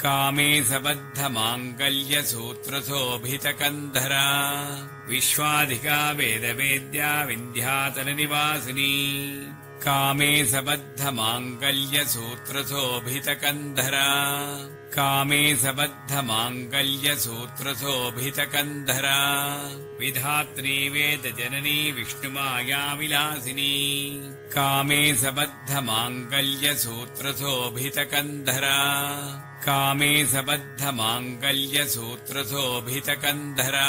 कामे सबद्धमाङ्गल्यसूत्रशोभितकन्धरा विश्वाधिका वेदवेद्या विन्ध्याचलनिवासिनी कामे सबद्धमाङ्गल्यसूत्रशोभितकन्धरा कामे सबद्धमाङ्गल्यसूत्रशोभितकन्धरा विधात्री वेदजननी विष्णुमायाविलासिनी कामे सबद्धमाङ्गल्यसूत्रशोभितकन्धरा कामे सबद्धमाङ्गल्यसूत्रशोभितकन्धरा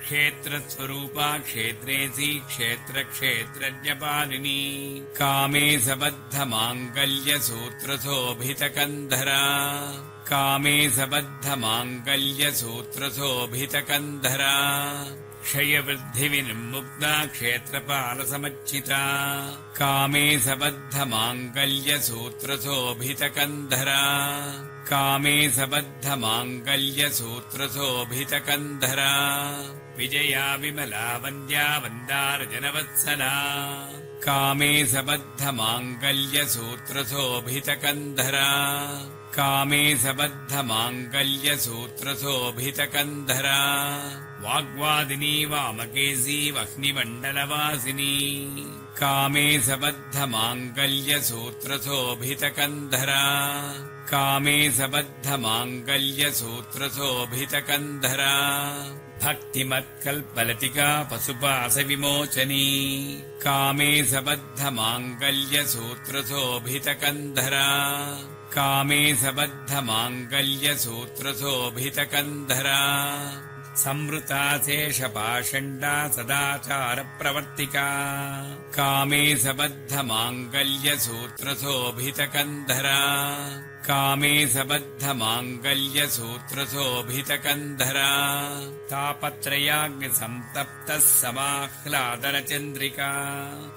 क्षेत्रस्वरूपा क्षेत्रेसी क्षेत्रक्षेत्रज्ञपालिनी कामे सबद्धमाङ्गल्यसूत्रशोभितकन्धरा कामे सबद्धमाङ्गल्यसूत्रशोभितकन्धरा क्षयवृद्धिविनिर्मुक्ता क्षेत्रपालसमच्चिता कामे सबद्धमाङ्गल्यसूत्रशोभितकन्धरा कामे सबद्धमाङ्गल्यसूत्रशोभितकन्धरा विजया विमला वन्द्या वन्दारजनवत्सला कामे सबद्धमाङ्गल्यसूत्रशोभितकन्धरा कामे सबद्धमाङ्गल्यसूत्रशोभितकन्धरा वाग्वादिनी वामकेशी वह्निमण्डलवासिनी कामे सबद्धमाङ्गल्यसूत्रशोभितकन्धरा कामे सबद्धमाङ्गल्यसूत्रशोभितकन्धरा भक्तिमत्कल्पलतिका पशुपाशविमोचनी कामे सबद्धमाङ्गल्यसूत्रशोभितकन्धरा कामे सबद्धमाङ्गल्यसूत्रशोभितकन्धरा संवृता शेषपाषण्डा सदाचारप्रवर्तिका कामे सबद्धमाङ्गल्यसूत्रशोभितकन्धरा कामे सबद्धमाङ्गल्यसूत्रशोभितकन्धरा तापत्रयाग्निसन्तप्तः समाह्लादनचन्द्रिका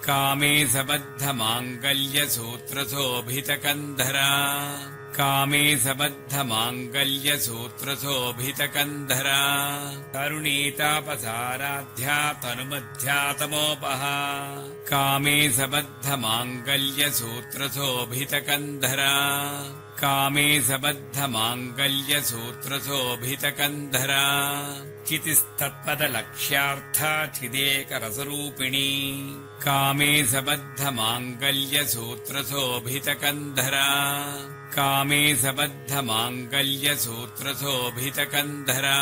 कामे सबद्धमाङ्गल्यसूत्रशोभितकन्धरा कामे सबद्धमाङ्गल्यसूत्रशोभितकन्धरा करुणीतापसाराध्या तनुमध्यातमोपहा कामे सबद्धमाङ्गल्यसूत्रशोभितकन्धरा कामे सबद्धमाङ्गल्यसूत्रशोभितकन्धरा चितिस्तत्पदलक्ष्यार्था चिदेकरसरूपिणी कामे सबद्धमाङ्गल्यसूत्रशोभितकन्धरा कामे सबद्धमाङ्गल्यसूत्रशोभितकन्धरा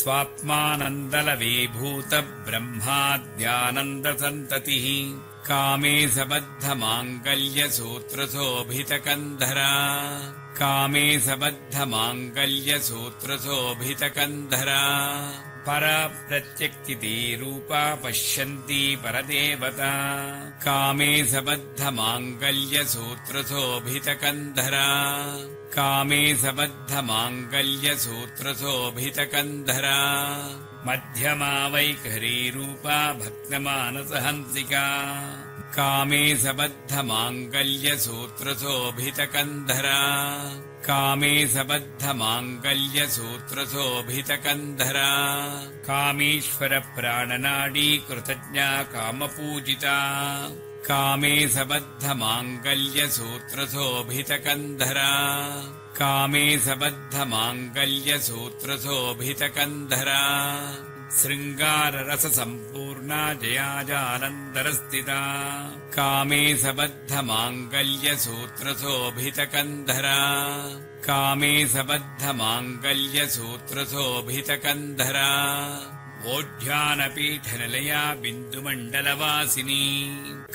स्वात्मानन्दलवीभूतब्रह्माद्यानन्दसन्ततिः कामे सबद्धमाङ्गल्यसूत्रशोभितकन्धरा कामे सबद्धमाङ्गल्यसूत्रशोभितकन्धरा पराप्रत्यक्तिरूपा पश्यन्ती परदेवता कामे सबद्धमाङ्गल्यसूत्रशोभितकन्धरा कामे सबद्धमाङ्गल्यसूत्रशोभितकन्धरा मध्यमा वैखरीरूपा भक्तमानसहंसिका कामे सबद्धमाङ्गल्यसूत्रशोभितकन्धरा कामे सबद्धमाङ्गल्यसूत्रशोभितकन्धरा कामेश्वरप्राणनाडी कृतज्ञा कामपूजिता कामे सबद्धमाङ्गल्यसूत्रशोभितकन्धरा कामे सबद्धमाङ्गल्यसूत्रशोभितकन्धरा शृङ्गाररससम्पूर्णा जयाजानन्दरस्थिता कामे सबद्धमाङ्गल्यसूत्रशोभितकन्धरा कामे सबद्धमाङ्गल्यसूत्रशोभितकन्धरा वोढ्यानपीठनिलया बिन्दुमण्डलवासिनी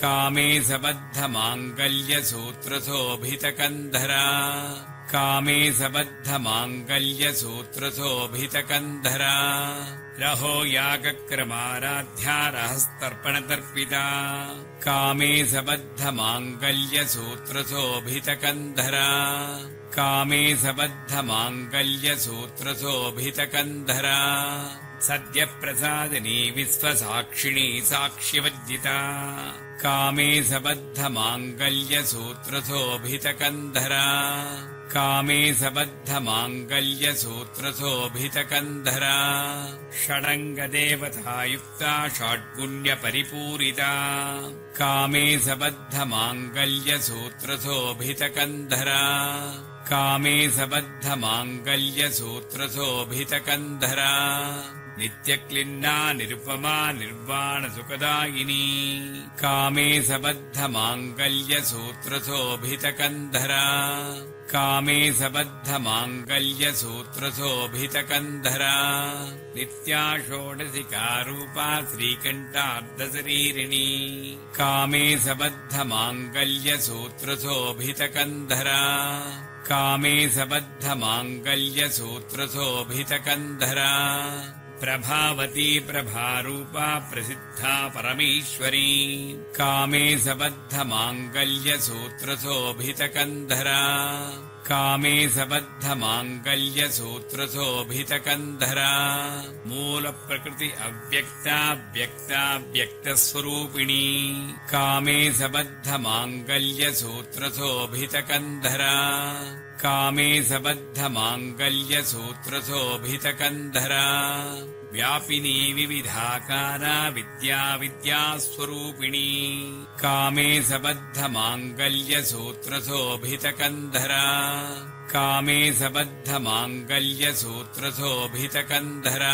कामे सबद्धमाङ्गल्यसूत्रशोभितकन्धरा कामे सबद्धमाङ्गल्यसूत्रशोभितकन्धरा रहो यागक्रमाराध्या रहस्तर्पणतर्पिता कामे सबद्धमाङ्गल्यसूत्रशोभितकन्धरा कामे सबद्धमाङ्गल्यसूत्रशोभितकन्धरा सद्यप्रसादिनी विश्वसाक्षिणी साक्ष्यवज्जिता कामे सबद्धमाङ्गल्यसूत्रशोभितकन्धरा कामे सबद्धमाङ्गल्यसूत्रशोभितकन्धरा षडङ्गदेवतायुक्ता षड्गुण्यपरिपूरिता कामे सबद्धमाङ्गल्यसूत्रशोभितकन्धरा कामे सबद्धमाङ्गल्यसूत्रशोभितकन्धरा नित्यक्लिन्ना निरुपमा निर्वाणसुखदायिनी कामे सबद्धमाङ्गल्यसूत्रशोभितकन्धरा कामे सबद्धमाङ्गल्यसूत्रशोभितकन्धरा नित्या षोडशिकारूपा श्रीकण्ठार्धशरीरिणी कामे सबद्धमाङ्गल्यसूत्रशोभितकन्धरा कामे सबद्धमाङ्गल्यसूत्रशोभितकन्धरा प्रभावती प्रभारूपा प्रसिद्धा परमेश्वरी कामे सबद्धमाङ्गल्यसूत्रशोभितकन्धरा कामे सबद्धमाङ्गल्यसूत्रशोभितकन्धरा मूलप्रकृति अव्यक्ता व्यक्ता व्यक्तस्वरूपिणी कामे सबद्धमाङ्गल्यसूत्रशोभितकन्धरा कामे सबद्धमाङ्गल्यसूत्रशोभितकन्धरा व्यापिनी विविधाकारा विद्या विद्यास्वरूपिणी कामे सबद्धमाङ्गल्यसूत्रशोभितकन्धरा कामे सबद्धमाङ्गल्यसूत्रशोभितकन्धरा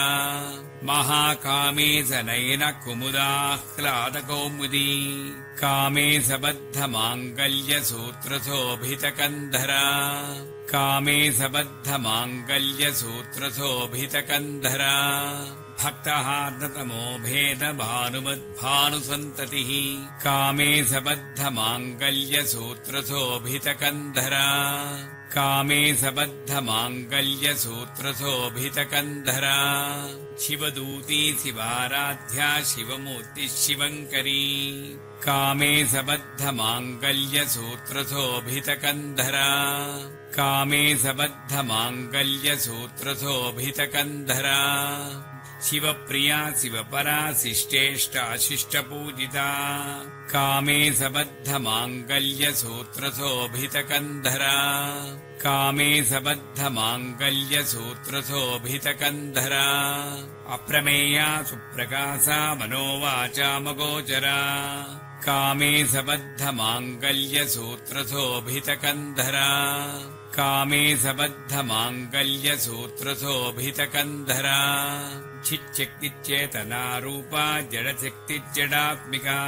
महाकामे सनयन कुमुदाह्लादकौमुदी कामे सबद्धमाङ्गल्यसूत्रशोभितकन्धरा कामे सबद्धमाङ्गल्यसूत्रशोभितकन्धरा भक्तहार्दतमो भेदभानुमद्भानुसन्ततिः कामे सबद्धमाङ्गल्यसूत्रशोभितकन्धरा कामे सबद्धमाङ्गल्यसूत्रशोभितकन्धरा शिवदूती शिवाराध्या शिवमूर्तिः शिवङ्करी कामे सबद्धमाङ्गल्यसूत्रशोभितकन्धरा कामे सबद्धमाङ्गल्यसूत्रशोभितकन्धरा शिवप्रिया शिवपरा शिष्टेष्टा शिष्टपूजिता कामे सबद्धमाङ्गल्यसूत्रशोभितकन्धरा कामे सबद्धमाङ्गल्यसूत्रशोभितकन्धरा अप्रमेया सुप्रकाशा मनोवाचामगोचरा कामे सबद्धमाङ्गल्यसूत्रशोभितकन्धरा कामे सबद्धमाङ्गल्यसूत्रशोभितकन्धरा चिच्शक्तिचेतनारूपा जडशक्तिजडात्मिका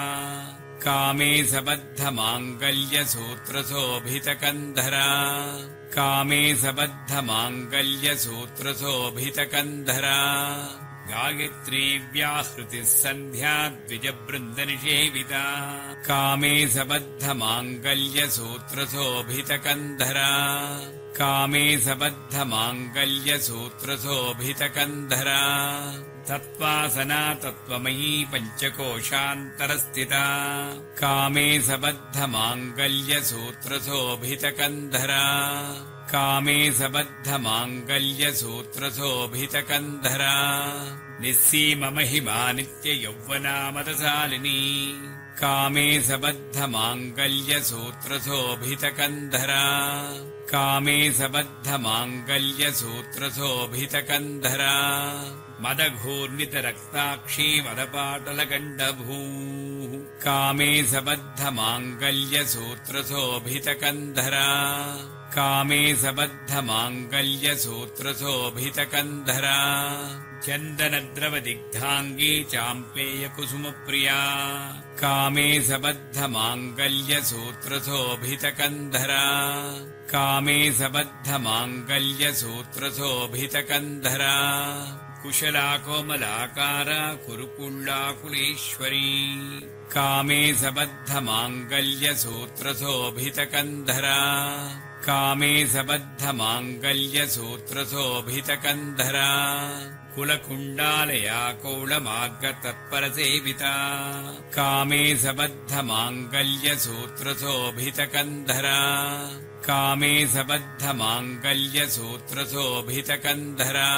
कामे सबद्धमाङ्गल्यसूत्रशोभितकन्धरा कामे सबद्धमाङ्गल्यसूत्रशोभितकन्धरा गायत्री व्याहृतिः सन्ध्या द्विजवृन्दनिषेविता कामे सबद्धमाङ्गल्यसूत्रशोभितकन्धरा कामे सबद्धमाङ्गल्यसूत्रशोभितकन्धरा तत्त्वासना तत्त्वमयी पञ्चकोशान्तरस्थिता कामे सबद्धमाङ्गल्यसूत्रशोभितकन्धरा कामे सबद्धमाङ्गल्यसूत्रशोभितकन्धरा निस्सीममहिमा नित्ययौवनामदशालिनी कामे सबद्धमाङ्गल्यसूत्रशोभितकन्धरा कामे सबद्धमाङ्गल्यसूत्रशोभितकन्धरा मदघूर्णितरक्ताक्षी मदपाटलगण्डभूः कामे सबद्धमाङ्गल्यसूत्रशोभितकन्धरा कामे सबद्धमाङ्गल्यसूत्रशोभितकन्धरा चन्दनद्रवदिग्धाङ्गी चाम्पेयकुसुमप्रिया कामे सबद्धमाङ्गल्यसूत्रशोभितकन्धरा कामे सबद्धमाङ्गल्यसूत्रशोभितकन्धरा कुशला कोमलाकारा कुरुकुण्डाकुलेश्वरी कामे सबद्धमाङ्गल्यसूत्रशोभितकन्धरा कामे सबद्धमाङ्गल्यसूत्रशोभितकन्धरा कुलकुण्डालया कौलमार्गतत्परसेविता कामे सबद्धमाङ्गल्यसूत्रशोभितकन्धरा कामे सबद्धमाङ्गल्यसूत्रशोभितकन्धरा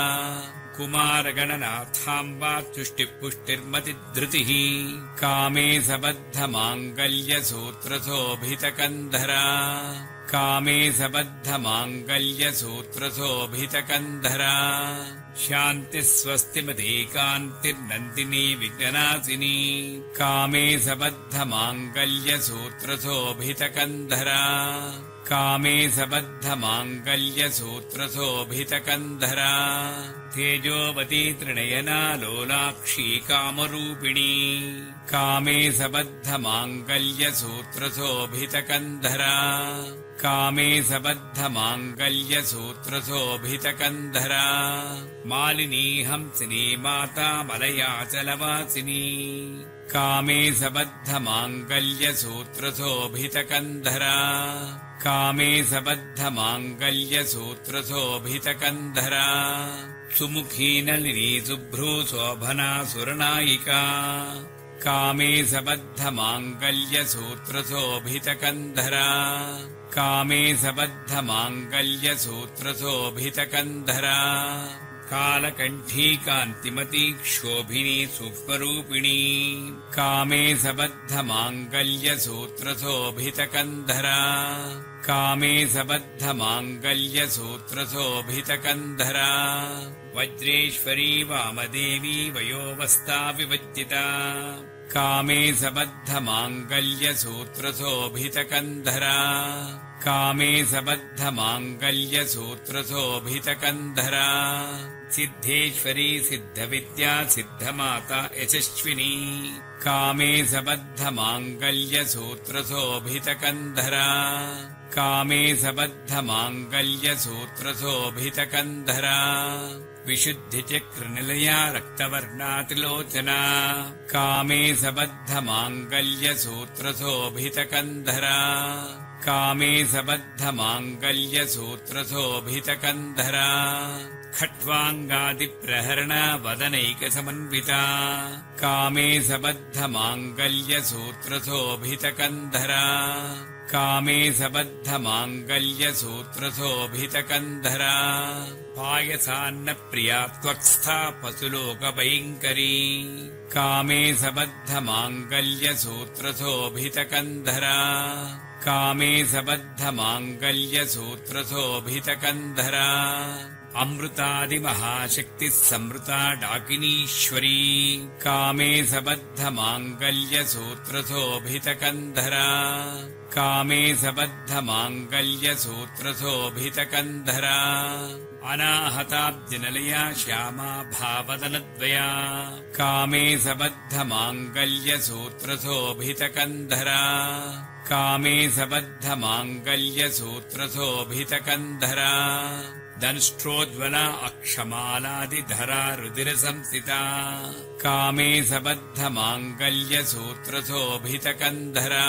कुमारगणनाथाम्बा तुष्टिपुष्टिर्मतिधृतिः कामे सबद्धमाङ्गल्यसूत्रशोभितकन्धरा कामे सबद्धमाङ्गल्यसूत्रशोभितकन्धरा शान्तिस्वस्तिमती कान्तिर्नन्दिनी विघ्ननाशिनी कामे सबद्धमाङ्गल्यसूत्रशोभितकन्धरा कामे सबद्धमाङ्गल्यसूत्रशोभितकन्धरा तेजोवती त्रिनयना लोलाक्षी कामरूपिणी कामे सबद्धमाङ्गल्यसूत्रशोभितकन्धरा कामे सबद्धमाङ्गल्यसूत्रशोभितकन्धरा मालिनी हंसिनी माता मलयाचलवासिनी कामे सबद्धमाङ्गल्यसूत्रशोभितकन्धरा कामे सबद्धमाङ्गल्यसूत्रशोभितकन्धरा सुमुखी नलिनी शुभ्रू शोभना सुरनायिका कामे सबद्धमाङ्गल्यसूत्रशोभितकन्धरा कामे सबद्धमाङ्गल्यसूत्रशोभितकन्धरा कालकण्ठी कान्तिमती क्षोभिनी सूक्ष्मरूपिणी कामे सबद्धमाङ्गल्यसूत्रशोभितकन्धरा कामे सबद्धमाङ्गल्यसूत्रशोभितकन्धरा वज्रेश्वरी वामदेवी वयोवस्था विवज्जिता कामे सबद्धमाङ्गल्यसूत्रशोभितकन्धरा कामे सबद्धमाङ्गल्यसूत्रशोभितकन्धरा सिद्धेश्वरी सिद्धविद्या सिद्धमाता यशस्विनी कामे सबद्धमाङ्गल्यसूत्रशोभितकन्धरा कामे सबद्धमाङ्गल्यसूत्रशोभितकन्धरा विशुद्धिचक्रनिलया रक्तवर्णातिलोचना कामे सबद्धमाङ्गल्यसूत्रशोभितकन्धरा कामे सबद्धमाङ्गल्यसूत्रशोभितकन्धरा खट्वाङ्गादिप्रहरणा वदनैकसमन्विता कामे सबद्धमाङ्गल्यसूत्रशोभितकन्धरा कामे सबद्धमाङ्गल्यसूत्रशोभितकन्धरा पायसान्नप्रिया त्वक्स्था पशुलोकभयङ्करी कामे सबद्धमाङ्गल्यसूत्रशोभितकन्धरा कामे सबद्धमाङ्गल्यसूत्रशोभितकन्धरा अमृतादिमहाशक्तिः संवृता डाकिनीश्वरी कामे सबद्धमाङ्गल्यसूत्रशोभितकन्धरा कामे सबद्धमाङ्गल्यसूत्रशोभितकन्धरा अनाहताब्दिनिलया श्यामा भावदनद्वया कामे सबद्धमाङ्गल्यसूत्रशोभितकन्धरा कामे सबद्धमाङ्गल्यसूत्रशोभितकन्धरा दंष्ट्रोज्ज्वला अक्षमालादिधरा रुधिरसंसिता कामे सबद्धमाङ्गल्यसूत्रशोभितकन्धरा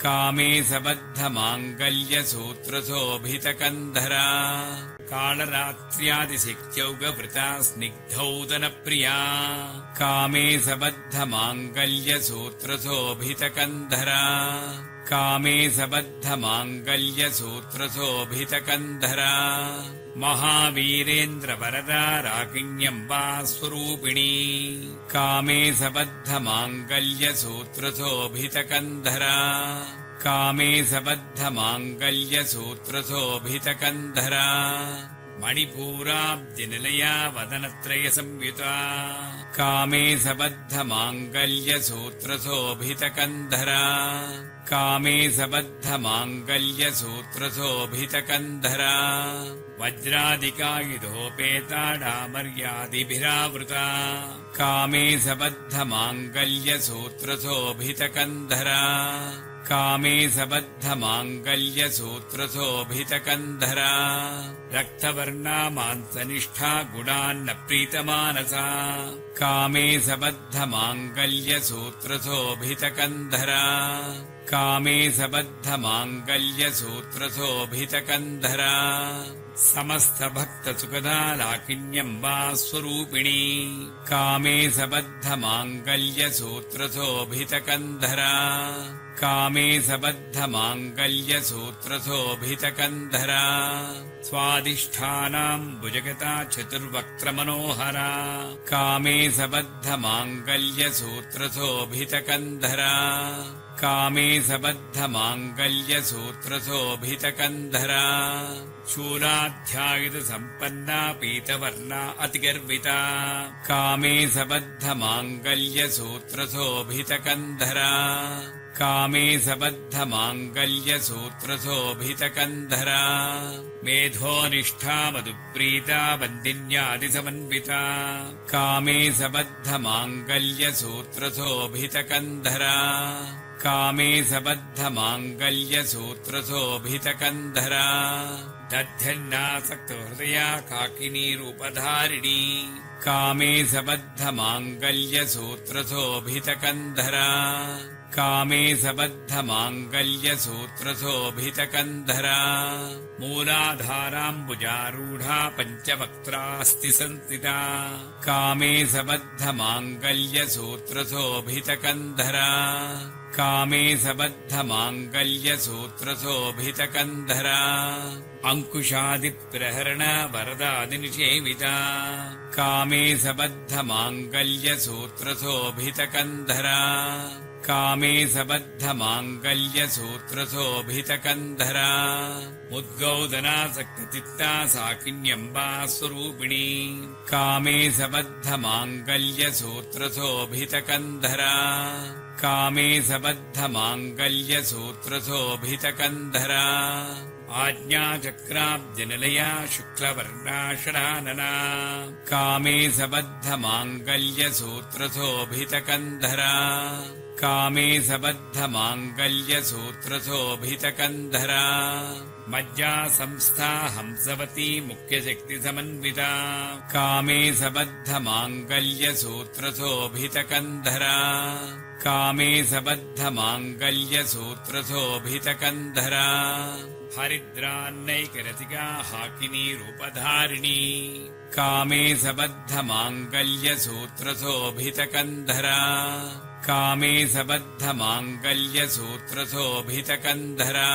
कामे सबद्धमाङ्गल्यसूत्रशोभितकन्धरा कालरात्र्यादिशक्त्यौगवृता स्निग्धौदनप्रिया कामे सबद्धमाङ्गल्यसूत्रशोभितकन्धरा कामे सबद्धमाङ्गल्यसूत्रशोभितकन्धरा महावीरेन्द्रवरदा राकिण्यम्बा स्वरूपिणी कामे सबद्धमाङ्गल्यसूत्रशोभितकन्धरा कामे सबद्धमाङ्गल्यसूत्रशोभितकन्धरा मणिपूराब्दिनिलया वदनत्रयसंयुता कामे सबद्धमाङ्गल्यसूत्रशोभितकन्धरा कामे सबद्धमाङ्गल्यसूत्रशोभितकन्धरा वज्रादिकायुधोपेता डामर्यादिभिरावृता कामे सबद्धमाङ्गल्यसूत्रशोभितकन्धरा कामे सबद्धमाङ्गल्यसूत्रशोभितकन्धरा रक्तवर्णा मांसनिष्ठा गुणान्न प्रीतमानसा कामे सबद्धमाङ्गल्यसूत्रशोभितकन्धरा कामे सबद्धमाङ्गल्यसूत्रशोभितकन्धरा समस्तभक्तसुखदा लाकिन्यम्बा स्वरूपिणी कामे सबद्धमाङ्गल्यसूत्रशोभितकन्धरा कामे सबद्धमाङ्गल्यसूत्रशोभितकन्धरा स्वादिष्ठानाम् भुजगता चतुर्वक्त्रमनोहरा कामे सबद्धमाङ्गल्यसूत्रशोभितकन्धरा कामे सबद्धमाङ्गल्यसूत्रशोभितकन्धरा शूलाध्यायुधसम्पन्ना पीतवर्णा अतिगर्विता कामे सबद्धमाङ्गल्यसूत्रशोभितकन्धरा कामे सबद्धमाङ्गल्यसूत्रशोभितकन्धरा मेधोनिष्ठा मधुप्रीता वन्दिन्यादिसमन्विता कामे सबद्धमाङ्गल्यसूत्रशोभितकन्धरा कामे सबद्धमाङ्गल्यसूत्रशोभितकन्धरा दध्यन्नासक्तहृदया काकिनीरूपधारिणी कामे सबद्धमाङ्गल्यसूत्रशोभितकन्धरा कामे सबद्धमाङ्गल्यसूत्रशोभितकन्धरा मूलाधाराम्बुजारूढा पञ्चवक्त्रास्ति संस्थिता कामे सबद्धमाङ्गल्यसूत्रशोभितकन्धरा कामे सबद्धमाङ्गल्यसूत्रशोभितकन्धरा अङ्कुशादिप्रहरण वरदादिनिषेविता कामे सबद्धमाङ्गल्यसूत्रशोभितकन्धरा कामे सबद्धमाङ्गल्यसूत्रशोभितकन्धरा मुद्गौदनासक्तचित्ता साकिन्यम्बा स्वरूपिणी कामे सबद्धमाङ्गल्यसूत्रशोभितकन्धरा कामे सबद्धमाङ्गल्यसूत्रशोभितकन्धरा आज्ञाचक्राब्जनिलया शुक्लवर्णाषडानना कामे सबद्धमाङ्गल्यसूत्रशोभितकन्धरा कामे सबद्धमाङ्गल्यसूत्रशोभितकन्धरा मज्जा संस्था हंसवती मुख्यशक्तिसमन्विता कामे सबद्धमाङ्गल्यसूत्रशोभितकन्धरा कामे सबद्धमाङ्गल्यसूत्रशोभितकन्धरा हरिद्रान्नैकरतिका हाकिनीरूपधारिणी कामे सबद्धमाङ्गल्यसूत्रशोभितकन्धरा कामे सबद्धमाङ्गल्यसूत्रशोभितकन्धरा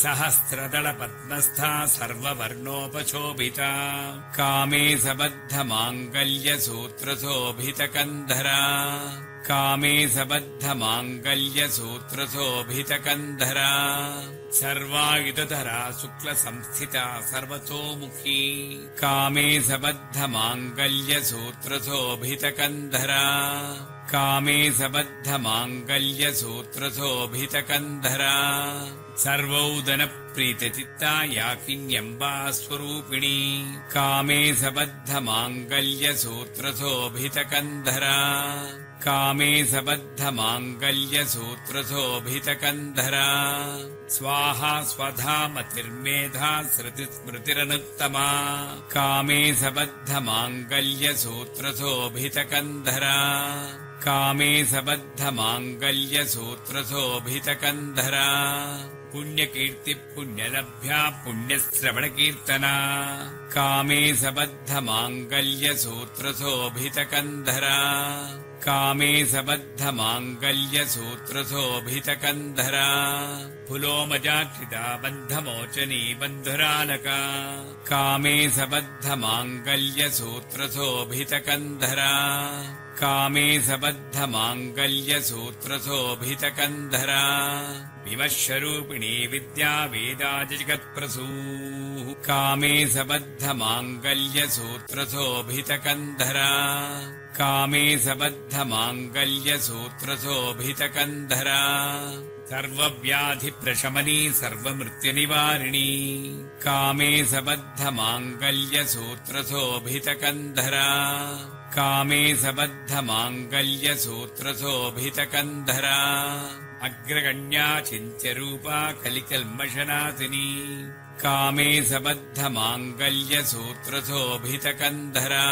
सहस्रदलपद्मस्था सर्ववर्णोपशोभिता कामे सबद्धमाङ्गल्यसूत्रशोभितकन्धरा कामे सबद्धमाङ्गल्यसूत्रशोभितकन्धरा सर्वायुधधरा शुक्लसंस्थिता सर्वतोमुखी कामे सबद्धमाङ्गल्यसूत्रशोभितकन्धरा कामे सबद्धमाङ्गल्यसूत्रशोभितकन्धरा सर्वौदनप्रीतचित्ता याकिन्यम्बा स्वरूपिणी कामे सबद्धमाङ्गल्यसूत्रशोभितकन्धरा कामे सबद्धमाङ्गल्यसूत्रशोभितकन्धरा स्वाहा स्वधा मतिर्मेधा श्रुतिस्मृतिरनुत्तमा कामे सबद्धमाङ्गल्यसूत्रशोभितकन्धरा कामे सबद्धमाङ्गल्यसूत्रशोभितकन्धरा पुण्यकीर्तिपुण्यलभ्या पुण्यश्रवणकीर्तना कामे सबद्धमाङ्गल्यसूत्रशोभितकन्धरा कामे सबद्धमाङ्गल्यसूत्रशोभितकन्धरा पुलोमजाक्षिता बन्धमोचनी बन्धुरालका कामे सबद्धमाङ्गल्यसूत्रशोभितकन्धरा कामे सबद्धमाङ्गल्यसूत्रशोभितकन्धरा विमश्वरूपिणी विद्या वेदाजगत्प्रसूः कामे सबद्धमाङ्गल्यसूत्रशोभितकन्धरा कामे सबद्धमाङ्गल्यसूत्रशोभितकन्धरा सर्वव्याधिप्रशमनी सर्वमृत्युनिवारिणी कामे सबद्धमाङ्गल्यसूत्रशोभितकन्धरा कामे सबद्धमाङ्गल्यसूत्रशोभितकन्धरा अग्रगण्या चिन्त्यरूपा कलिकल्मषनाशिनी कामे सबद्धमाङ्गल्यसूत्रशोभितकन्धरा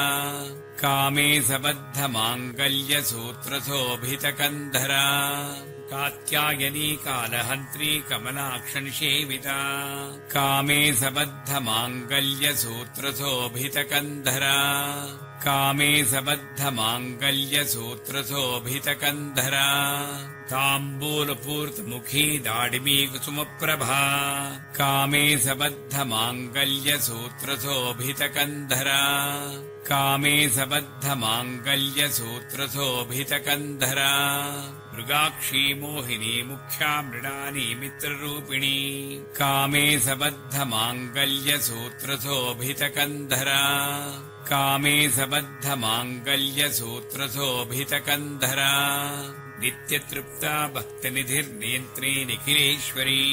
कामे सबद्धमाङ्गल्यसूत्रशोभितकन्धरा कात्यायनी कालहन्त्री कमलाक्षनिषेविता कामे सबद्धमाङ्गल्यसूत्रशोभितकन्धरा कामे सबद्धमाङ्गल्यसूत्रशोभितकन्धरा ताम्बूलपूर्तमुखी दाडिमी कुसुमप्रभा कामे सबद्धमाङ्गल्यसूत्रशोभितकन्धरा कामे सबद्धमाङ्गल्यसूत्रशोभितकन्धरा मृगाक्षी मोहिनी मुख्या मृडानी मित्ररूपिणी कामे सबद्धमाङ्गल्यसूत्रशोभितकन्धरा कामे सबद्धमाङ्गल्यसूत्रशोभितकन्धरा नित्यतृप्ता भक्तनिधिर्नेत्री निखिलेश्वरी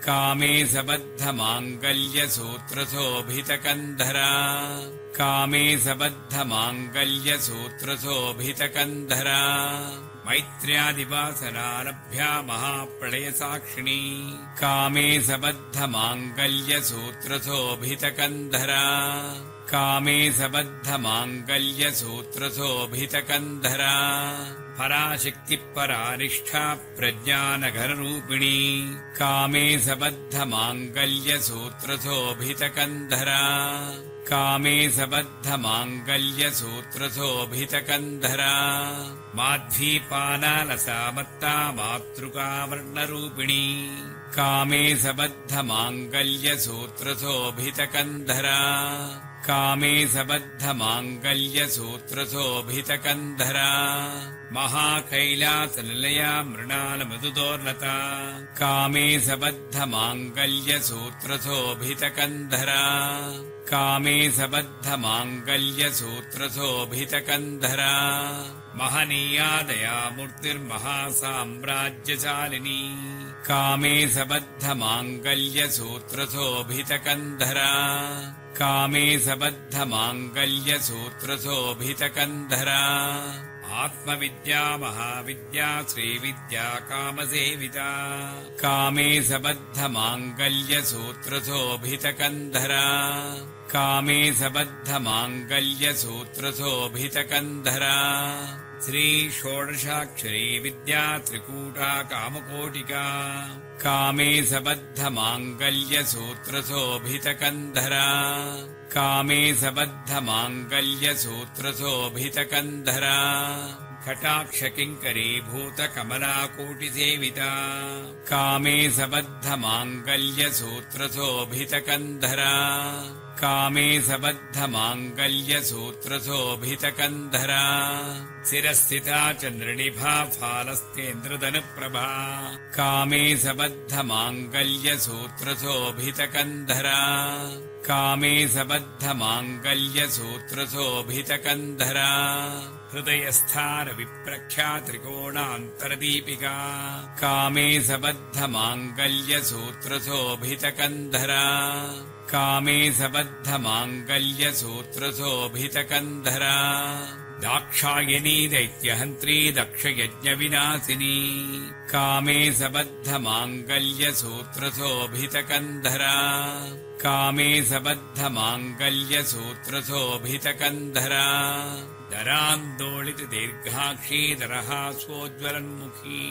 कामे सबद्धमाङ्गल्यसूत्रशोभितकन्धरा कामे सबद्धमाङ्गल्यसूत्रशोभितकन्धरा मैत्र्यादिवासनालभ्या महाप्रलयसाक्षिणी कामे सबद्धमाङ्गल्यसूत्रशोभितकन्धरा कामे सबद्धमाङ्गल्यसूत्रशोभितकन्धरा पराशक्तिपरानिष्ठा प्रज्ञानघनरूपिणी कामे सबद्धमाङ्गल्यसूत्रशोभितकन्धरा कामे सबद्धमाङ्गल्यसूत्रशोभितकन्धरा माध्वीपानालसामत्ता मातृकावर्णरूपिणी कामे सबद्धमाङ्गल्यसूत्रशोभितकन्धरा कामे सबद्धमाङ्गल्यसूत्रशोभितकन्धरा महाकैलासनिलया मृणालमधुदोर्लता कामे सबद्धमाङ्गल्यसूत्रशोभितकन्धरा कामे सबद्धमाङ्गल्यसूत्रशोभितकन्धरा महनीया दयामूर्तिर्महासाम्राज्यशालिनी कामे सबद्धमाङ्गल्यसूत्रशोभितकन्धरा कामे सबद्धमाङ्गल्यसूत्रशोभितकन्धरा आत्मविद्या महाविद्या श्रीविद्या कामसेविता कामे सबद्धमाङ्गल्यसूत्रशोभितकन्धरा कामे सबद्धमाङ्गल्यसूत्रशोभितकन्धरा श्रीषोडशाक्षरी विद्या त्रिकूटा कामकोटिका कामे सबद्धमाङ्गल्यसूत्रशोभितकन्धरा कामे सबद्धमाङ्गल्यसूत्रशोभितकन्धरा कटाक्षकिङ्करीभूतकमलाकोटिसेविता कामे सबद्धमाङ्गल्यसूत्रशोभितकन्धरा कामे सबद्धमाङ्गल्यसूत्रशोभितकन्धरा शिरस्थिता चन्द्रनिभा फालस्तेन्द्रधनुप्रभा कामे सबद्धमाङ्गल्यसूत्रशोभितकन्धरा कामे सबद्धमाङ्गल्यसूत्रशोभितकन्धरा हृदयस्थानविप्रख्या त्रिकोणान्तरदीपिका कामे सबद्धमाङ्गल्यसूत्रशोभितकन्धरा कामे सबद्धमाङ्गल्यसूत्रशोभितकन्धरा दाक्षायणी दैत्यहन्त्री दक्षयज्ञविनाशिनी कामे सबद्धमाङ्गल्यसूत्रशोभितकन्धरा कामे सबद्धमाङ्गल्यसूत्रशोभितकन्धरा दरान्दोलितदीर्घाक्षी दरहासोज्ज्वलन्मुखी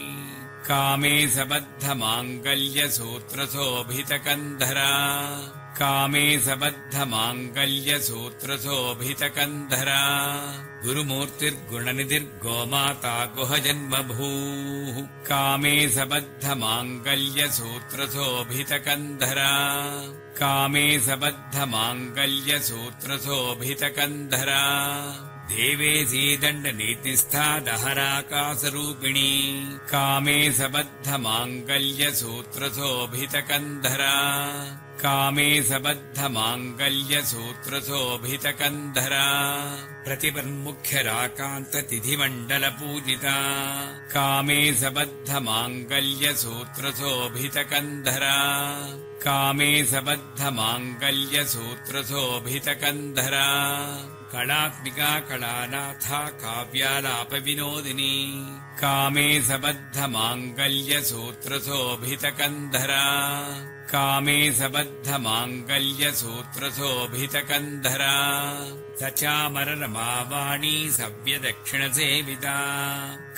कामे सबद्धमाङ्गल्यसूत्रशोभितकन्धरा कामे सबद्धमाङ्गल्यसूत्रशोभितकन्धरा गुरुमूर्तिर्गुणनिधिर्गोमाता गुहजन्मभूः कामे सबद्धमाङ्गल्यसूत्रशोभितकन्धरा कामे सबद्धमाङ्गल्यसूत्रशोभितकन्धरा देवेशी दण्डनीतिस्था दहराकाशरूपिणी कामे सबद्धमाङ्गल्यसूत्रशोभितकन्धरा कामे सबद्धमाङ्गल्यसूत्रशोभितकन्धरा प्रतिपन्मुख्यराकान्ततिथिमण्डलपूजिता कामे सबद्धमाङ्गल्यसूत्रशोभितकन्धरा कामे सबद्धमाङ्गल्यसूत्रशोभितकन्धरा कलात्मिका कलानाथा काव्यालापविनोदिनी कामे सबद्धमाङ्गल्यसूत्रशोभितकन्धरा कामे सबद्धमाङ्गल्यसूत्रशोभितकन्धरा सचामररमावाणी सव्यदक्षिणसेविता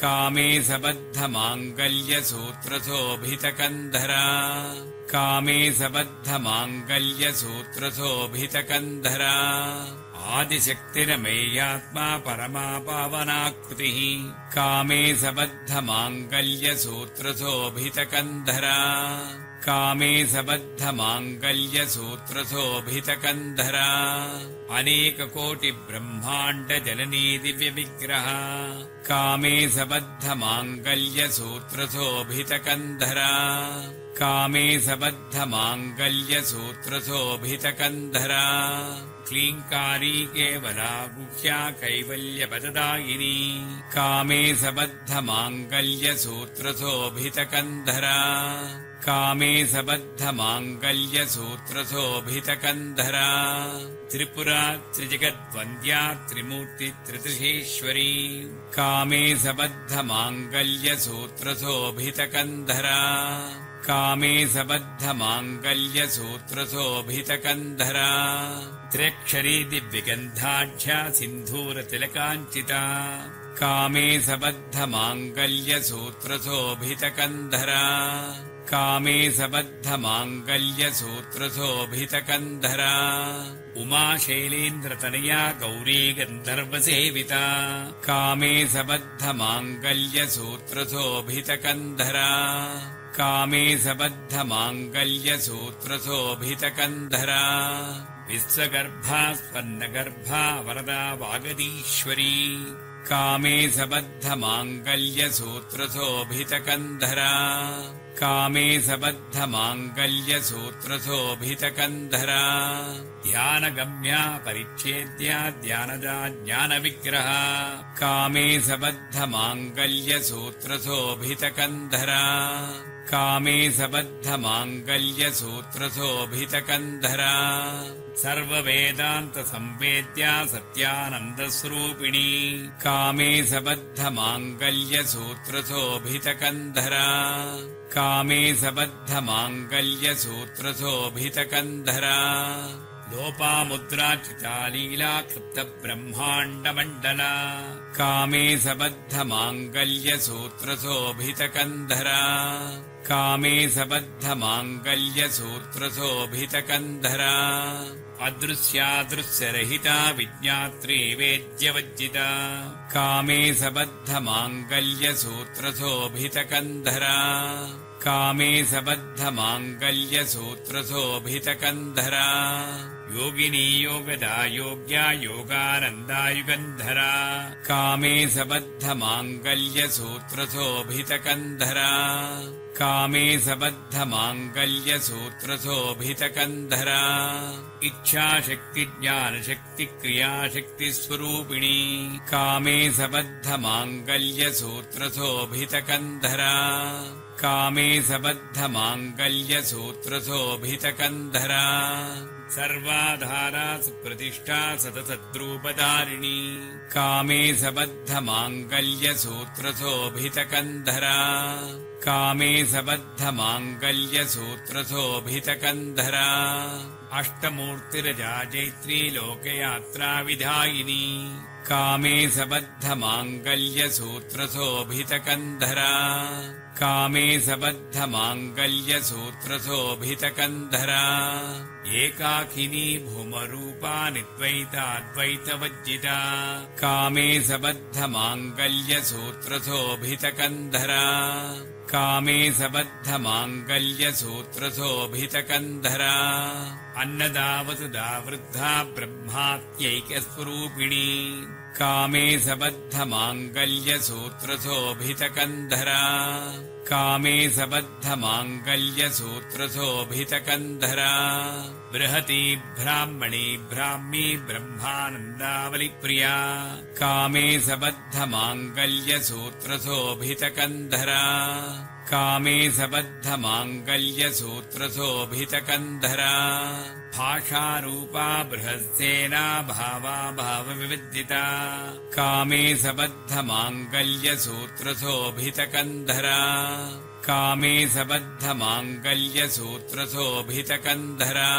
कामे सबद्धमाङ्गल्यसूत्रशोभितकन्धरा कामे सबद्धमाङ्गल्यसूत्रशोभितकन्धरा आदिशक्तिरमेयात्मा परमा पावनाकृतिः कामे सबद्धमाङ्गल्यसूत्रशोभितकन्धरा कामे सबद्धमाङ्गल्यसूत्रशोभितकन्धरा अनेककोटिब्रह्माण्डजननी दिव्यविग्रहा कामे सबद्धमाङ्गल्यसूत्रशोभितकन्धरा कामे सबद्धमाङ्गल्यसूत्रशोभितकन्धरा क्लीङ्कारी केवला गुह्या कैवल्यपददायिनी कामे सबद्धमाङ्गल्यसूत्रशोभितकन्धरा कामे सबद्धमाङ्गल्यसूत्रशोभितकन्धरा त्रिपुरा त्रिजगद्वन्द्या त्रिमूर्तित्रिदृशेश्वरी कामे सबद्धमाङ्गल्यसूत्रशोभितकन्धरा कामे सबद्धमाङ्गल्यसूत्रशोभितकन्धरा त्र्यक्षरी दिव्यगन्धाढ्या सिन्धूरतिलकाञ्चिता कामे सबद्धमाङ्गल्यसूत्रशोभितकन्धरा कामे सबद्धमाङ्गल्यसूत्रशोभितकन्धरा उमाशैलेन्द्रतनया गौरी गन्धर्वसेविता कामे सबद्धमाङ्गल्यसूत्रशोभितकन्धरा कामे सबद्धमाङ्गल्यसूत्रशोभितकन्धरा विश्वगर्भा स्वर्णगर्भा वरदा वागदीश्वरी कामे सबद्धमाङ्गल्यसूत्रशोभितकन्धरा कामे सबद्धमाङ्गल्यसूत्रशोभितकन्धरा ध्यानगम्या परिच्छेद्या ध्यानदा ज्ञानविग्रहा कामे सबद्धमाङ्गल्यसूत्रशोभितकन्धरा कामे सबद्धमाङ्गल्यसूत्रशोभितकन्धरा सर्ववेदान्तसंवेद्या सत्यानन्दस्वरूपिणी कामे सबद्धमाङ्गल्यसूत्रशोभितकन्धरा कामे सबद्धमाङ्गल्यसूत्रशोभितकन्धरा लोपामुद्राचितालीला क्लृप्तब्रह्माण्डमण्डला कामे सबद्धमाङ्गल्यसूत्रशोभितकन्धरा कामे सबद्धमाङ्गल्यसूत्रशोभितकन्धरा अदृश्यादृश्यरहिता विज्ञात्री वेद्यवज्जिता कामे सबद्धमाङ्गल्यसूत्रशोभितकन्धरा कामे सबद्धमाङ्गल्यसूत्रशोभितकन्धरा योगिनी योगदा योग्या योगानन्दायुगन्धरा कामे सबद्धमाङ्गल्यसूत्रशोभितकन्धरा कामे सबद्धमाङ्गल्यसूत्रशोभितकन्धरा इच्छाशक्तिज्ञानशक्तिक्रियाशक्तिस्वरूपिणी कामे सबद्धमाङ्गल्यसूत्रशोभितकन्धरा कामे सबद्धमाङ्गल्यसूत्रशोभितकन्धरा सर्वाधारा सुप्रतिष्ठा सततद्रूपधारिणी कामे सबद्धमाङ्गल्यसूत्रशोभितकन्धरा कामे सबद्धमाङ्गल्यसूत्रशोभितकन्धरा अष्टमूर्तिरजा जैत्री लोकयात्रा विधायिनी कामे सबद्धमाङ्गल्यसूत्रशोभितकन्धरा कामे सबद्धमाङ्गल्यसूत्रशोभितकन्धरा एकाकिनी भूमरूपा निद्वैताद्वैतवज्जिता कामे सबद्धमाङ्गल्यसूत्रशोभितकन्धरा कामे सबद्धमाङ्गल्यसूत्रशोभितकन्धरा अन्नदावसुधा वृद्धा ब्रह्मात्यैक्यस्वरूपिणी कामे सबद्धमाङ्गल्यसूत्रशोभितकन्धरा कामे सबद्धमाङ्गल्यसूत्रशोभितकन्धरा बृहती ब्राह्मणी ब्राह्मी ब्रह्मानन्दावलिप्रिया कामे सबद्धमाङ्गल्यसूत्रशोभितकन्धरा कामे सबद्धमाङ्गल्यसूत्रशोभितकन्धरा भाषारूपा बृहत्सेना भावा भावविविदिता कामे सबद्धमाङ्गल्यसूत्रशोभितकन्धरा कामे सबद्धमाङ्गल्यसूत्रशोभितकन्धरा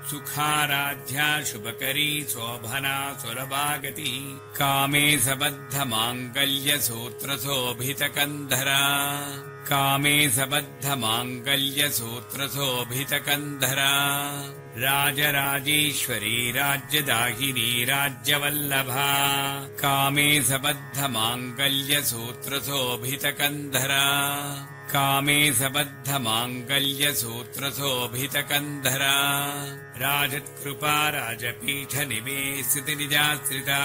सुखाराध्या शुभकरी शोभना सुलभागति कामे सबद्धमाङ्गल्यसूत्रशोभितकन्धरा कामे सबद्धमाङ्गल्यसूत्रशोभितकन्धरा राजराजेश्वरी राज्यदाहिनी राज्यवल्लभा कामे सबद्धमाङ्गल्यसूत्रशोभितकन्धरा कामे सबद्धमाङ्गल्यसूत्रशोभितकन्धरा राजत्कृपा राजपीठनिवेशितनिजाश्रिता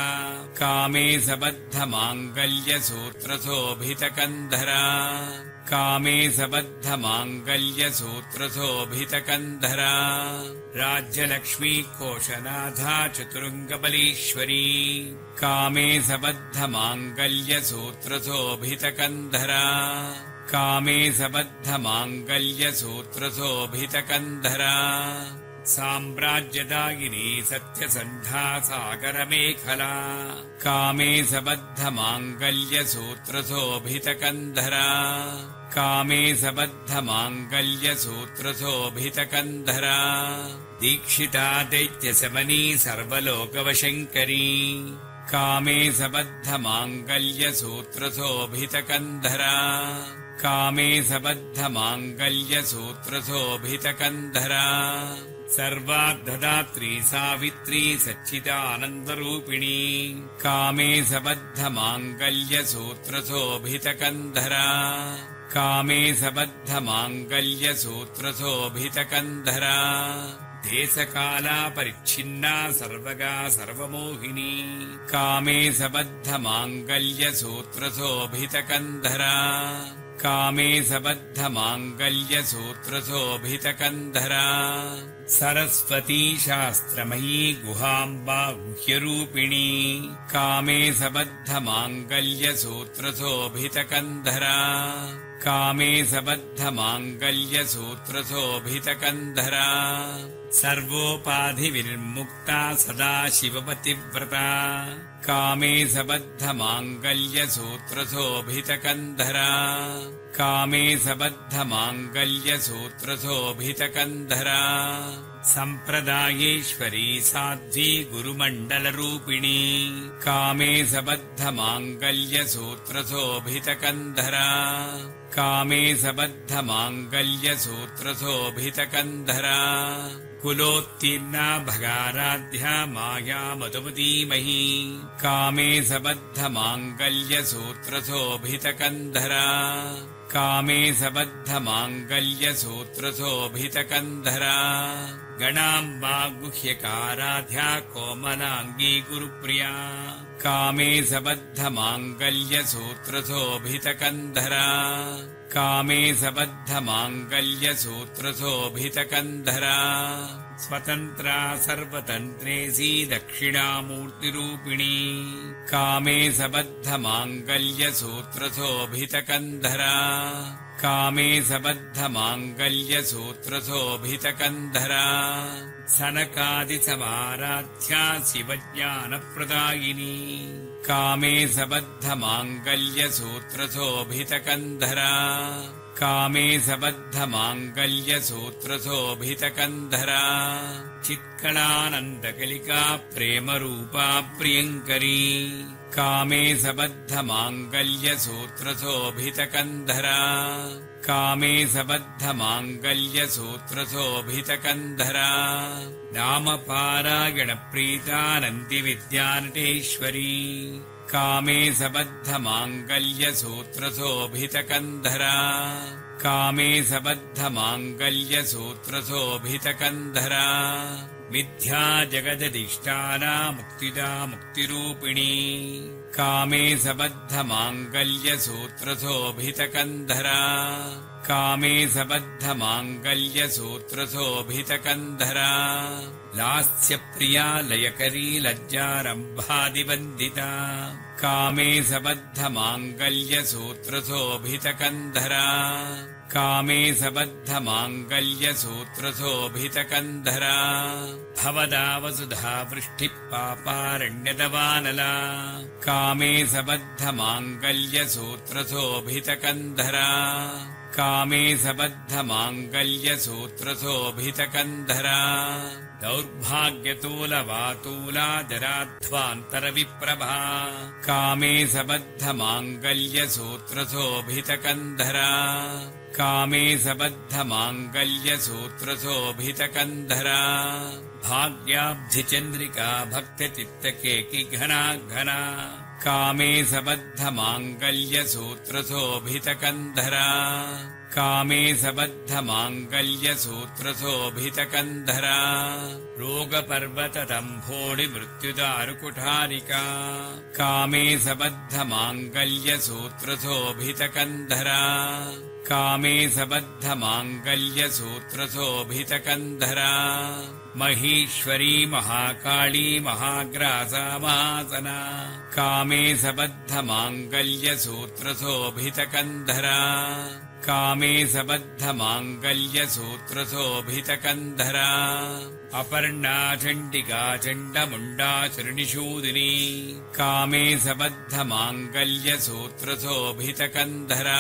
कामे सबद्धमाङ्गल्यसूत्रशोभितकन्धरा कामे सबद्धमाङ्गल्यसूत्रशोभितकन्धरा राज्यलक्ष्मी कोशनाथा चतुरङ्गबलीश्वरी कामे सबद्धमाङ्गल्यसूत्रशोभितकन्धरा कामे सबद्धमाङ्गल्यसूत्रशोभितकन्धरा साम्राज्यदायिनी सत्यसन्धा सागरमेखला कामे सबद्धमाङ्गल्यसूत्रशोभितकन्धरा कामे सबद्धमाङ्गल्यसूत्रशोभितकन्धरा दीक्षिता दैत्यशमनी सर्वलोकवशङ्करी कामे सबद्धमाङ्गल्यसूत्रशोभितकन्धरा कामे सबद्धमाङ्गल्यसूत्रशोभितकन्धरा सर्वार्थदात्री सावित्री सच्चिदानन्दरूपिणी कामे सबद्धमाङ्गल्यसूत्रशोभितकन्धरा कामे सबद्धमाङ्गल्यसूत्रशोभितकन्धरा देशकाला परिच्छिन्ना सर्वगा सर्वमोहिनी कामे सबद्धमाङ्गल्यसूत्रशोभितकन्धरा कामे सबद्धमाङ्गल्यसूत्रशोभितकन्धरा सरस्वती शास्त्रमयी गुहाम्बा गुह्यरूपिणी कामे सबद्धमाङ्गल्यसूत्रशोभितकन्धरा कामे सबद्धमाङ्गल्यसूत्रशोभितकन्धरा सर्वोपाधिविर्मुक्ता सदा शिवपतिव्रता कामे सबद्धमाङ्गल्यसूत्रशोभितकन्धरा कामे सबद्धमाङ्गल्यसूत्रशोभितकन्धरा सम्प्रदायेश्वरी साध्वी गुरुमण्डलरूपिणी कामे सबद्धमाङ्गल्यसूत्रशोभितकन्धरा कामे सबद्धमाङ्गल्यसूत्रशोभितकन्धरा कुलोत्तीर्णा भगाराध्या माया मधुमतीमही कामे सबद्धमाङ्गल्यसूत्रशोभितकन्धरा कामे सबद्धमाङ्गल्यसूत्रशोभितकन्धरा गणाम्बा गुह्यकाराध्या कोमलाङ्गी गुरुप्रिया कामे सबद्धमाङ्गल्यसूत्रशोभितकन्धरा कामे सबद्धमाङ्गल्यसूत्रशोभितकन्धरा स्वतन्त्रा सर्वतन्त्रेसी दक्षिणामूर्तिरूपिणी कामे सबद्धमाङ्गल्यसूत्रशोभितकन्धरा कामे सबद्धमाङ्गल्यसूत्रशोभितकन्धरा सनकादिसमाराध्या शिवज्ञानप्रदायिनी कामे सबद्धमाङ्गल्यसूत्रशोभितकन्धरा कामे सबद्धमाङ्गल्यसूत्रशोभितकन्धरा चित्कलानन्दकलिका प्रेमरूपा प्रियङ्करी कामे सबद्धमाङ्गल्यसूत्रशोभितकन्धरा कामे सबद्धमाङ्गल्यसूत्रशोभितकन्धरा नामपारायणप्रीतानन्दिविद्यानटेश्वरी कामे सबद्धमाङ्गल्यसूत्रशोभितकन्धरा कामे सबद्धमाङ्गल्यसूत्रशोभितकन्धरा विद्या जगदधिष्ठाना मुक्तिदा मुक्तिरूपिणी कामे सबद्धमाङ्गल्यसूत्रशोभितकन्धरा कामे सबद्धमाङ्गल्यसूत्रशोभितकन्धरा लास्यप्रिया लयकरी लज्जारम्भादिवन्दिता कामे सबद्धमाङ्गल्यसूत्रशोभितकन्धरा कामे सबद्धमाङ्गल्यसूत्रशोभितकन्धरा भवदा वसुधा वृष्टिः पापारण्यदवानला कामे सबद्धमाङ्गल्यसूत्रशोभितकन्धरा कामे सबद्धमाङ्गल्यसूत्रशोभितकन्धरा दौर्भाग्यतूलवातूला जराध्वान्तरविप्रभा कामे सबद्धमाङ्गल्यसूत्रशोभितकन्धरा कामे सबद्धमाङ्गल्यसूत्रशोभितकन्धरा भाग्याब्धिचन्द्रिका भक्तचित्तकेकि घना घना कामे सबद्धमाङ्गल्यसूत्रशोभितकन्धरा कामे सबद्धमाङ्गल्यसूत्रशोभितकन्धरा रोगपर्वतदम्भोडिमृत्युदारुकुठारिका कामे सबद्धमाङ्गल्यसूत्रशोभितकन्धरा कामे सबद्धमाङ्गल्यसूत्रशोभितकन्धरा महीश्वरी महाकाली महाग्रासा महासना कामे सबद्धमाङ्गल्यसूत्रशोभितकन्धरा कामे सबद्धमाङ्गल्यसूत्रशोभितकन्धरा अपर्णा चण्डिका चण्डमुण्डा शृणिशूदिनी कामे सबद्धमाङ्गल्यसूत्रशोभितकन्धरा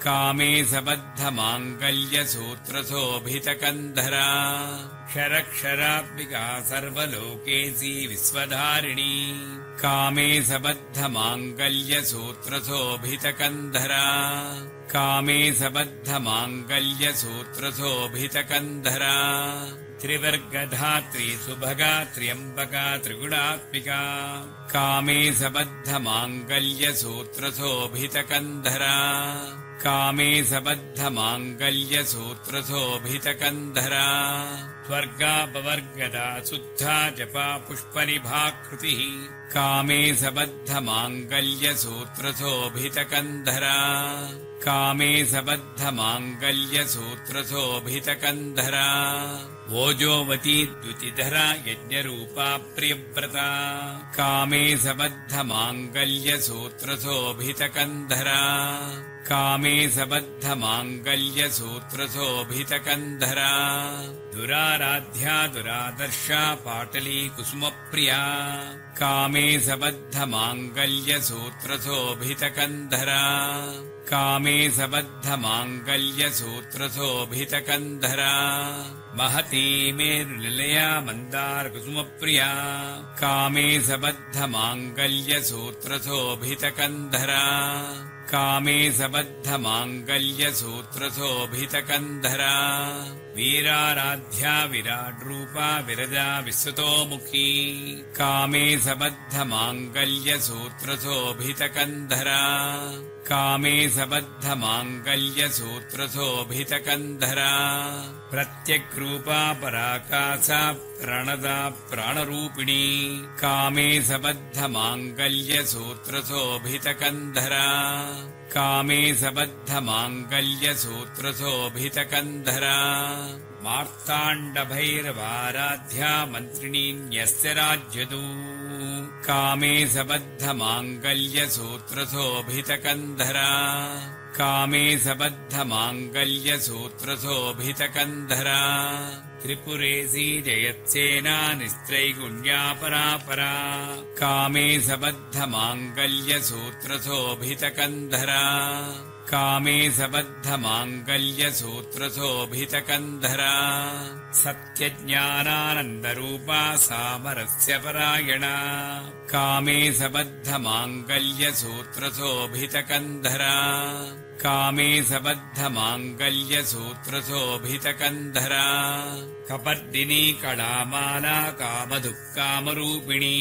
कामे सबद्धमाङ्गल्यसूत्रशोभितकन्धरा क्षरक्षरात्मिका सर्वलोकेशी विश्वधारिणी कामे सबद्धमाङ्गल्यसूत्रशोभितकन्धरा कामे सबद्धमाङ्गल्यसूत्रशोभितकन्धरा त्रिवर्गधात्री सुभगा त्र्यम्बका त्रिगुणात्मिका कामे सबद्धमाङ्गल्यसूत्रशोभितकन्धरा कामे सबद्धमाङ्गल्यसूत्रशोभितकन्धरा स्वर्गापवर्गदा शुद्धा जपा पुष्पनिभाकृतिः कामे सबद्धमाङ्गल्यसूत्रशोभितकन्धरा कामे सबद्धमाङ्गल्यसूत्रशोभितकन्धरा ओजोवती द्युतिधरा यज्ञरूपा प्रियव्रता कामे सबद्धमाङ्गल्यसूत्रशोभितकन्धरा कामे सबद्धमाङ्गल्यसूत्रशोभितकन्धरा दुराराध्या दुरादर्शा पाटली कुसुमप्रिया कामे सबद्धमाङ्गल्यसूत्रशोभितकन्धरा कामे सबद्धमाङ्गल्यसूत्रशोभितकन्धरा महती मेरुनिलया मन्दारकुसुमप्रिया कामे सबद्धमाङ्गल्यसूत्रशोभितकन्धरा कामे सबद्धमाङ्गल्यसूत्रशोभितकन्धरा वीराराध्या विराड्रूपा विरजा विश्वतोमुखी कामे सबद्धमाङ्गल्यसूत्रशोभितकन्धरा कामे सबद्धमाङ्गल्यसूत्रशोभितकन्धरा प्रत्यग्रूपा पराकाशा प्रणदा प्राणरूपिणी कामे सबद्धमाङ्गल्यसूत्रशोभितकन्धरा कामे सबद्धमाङ्गल्यसूत्रशोभितकन्धरा मार्ताण्डभैरवाराध्या मन्त्रिणी न्यस्य राज्यदू कामे सबद्धमाङ्गल्यसूत्रशोभितकन्धरा कामे सबद्धमाङ्गल्यसूत्रशोभितकन्धरा त्रिपुरेशी जयत्सेना निस्त्रैगुण्यापरापरा कामे सबद्धमाङ्गल्यसूत्रशोभितकन्धरा कामे सबद्धमाङ्गल्यसूत्रशोभितकन्धरा सत्यज्ञानानन्दरूपा सामरस्य परायणा कामे सबद्धमाङ्गल्यसूत्रशोभितकन्धरा कामे सबद्धमाङ्गल्यसूत्रशोभितकन्धरा कपर्दिनी कलामाला कामधुक्कामरूपिणी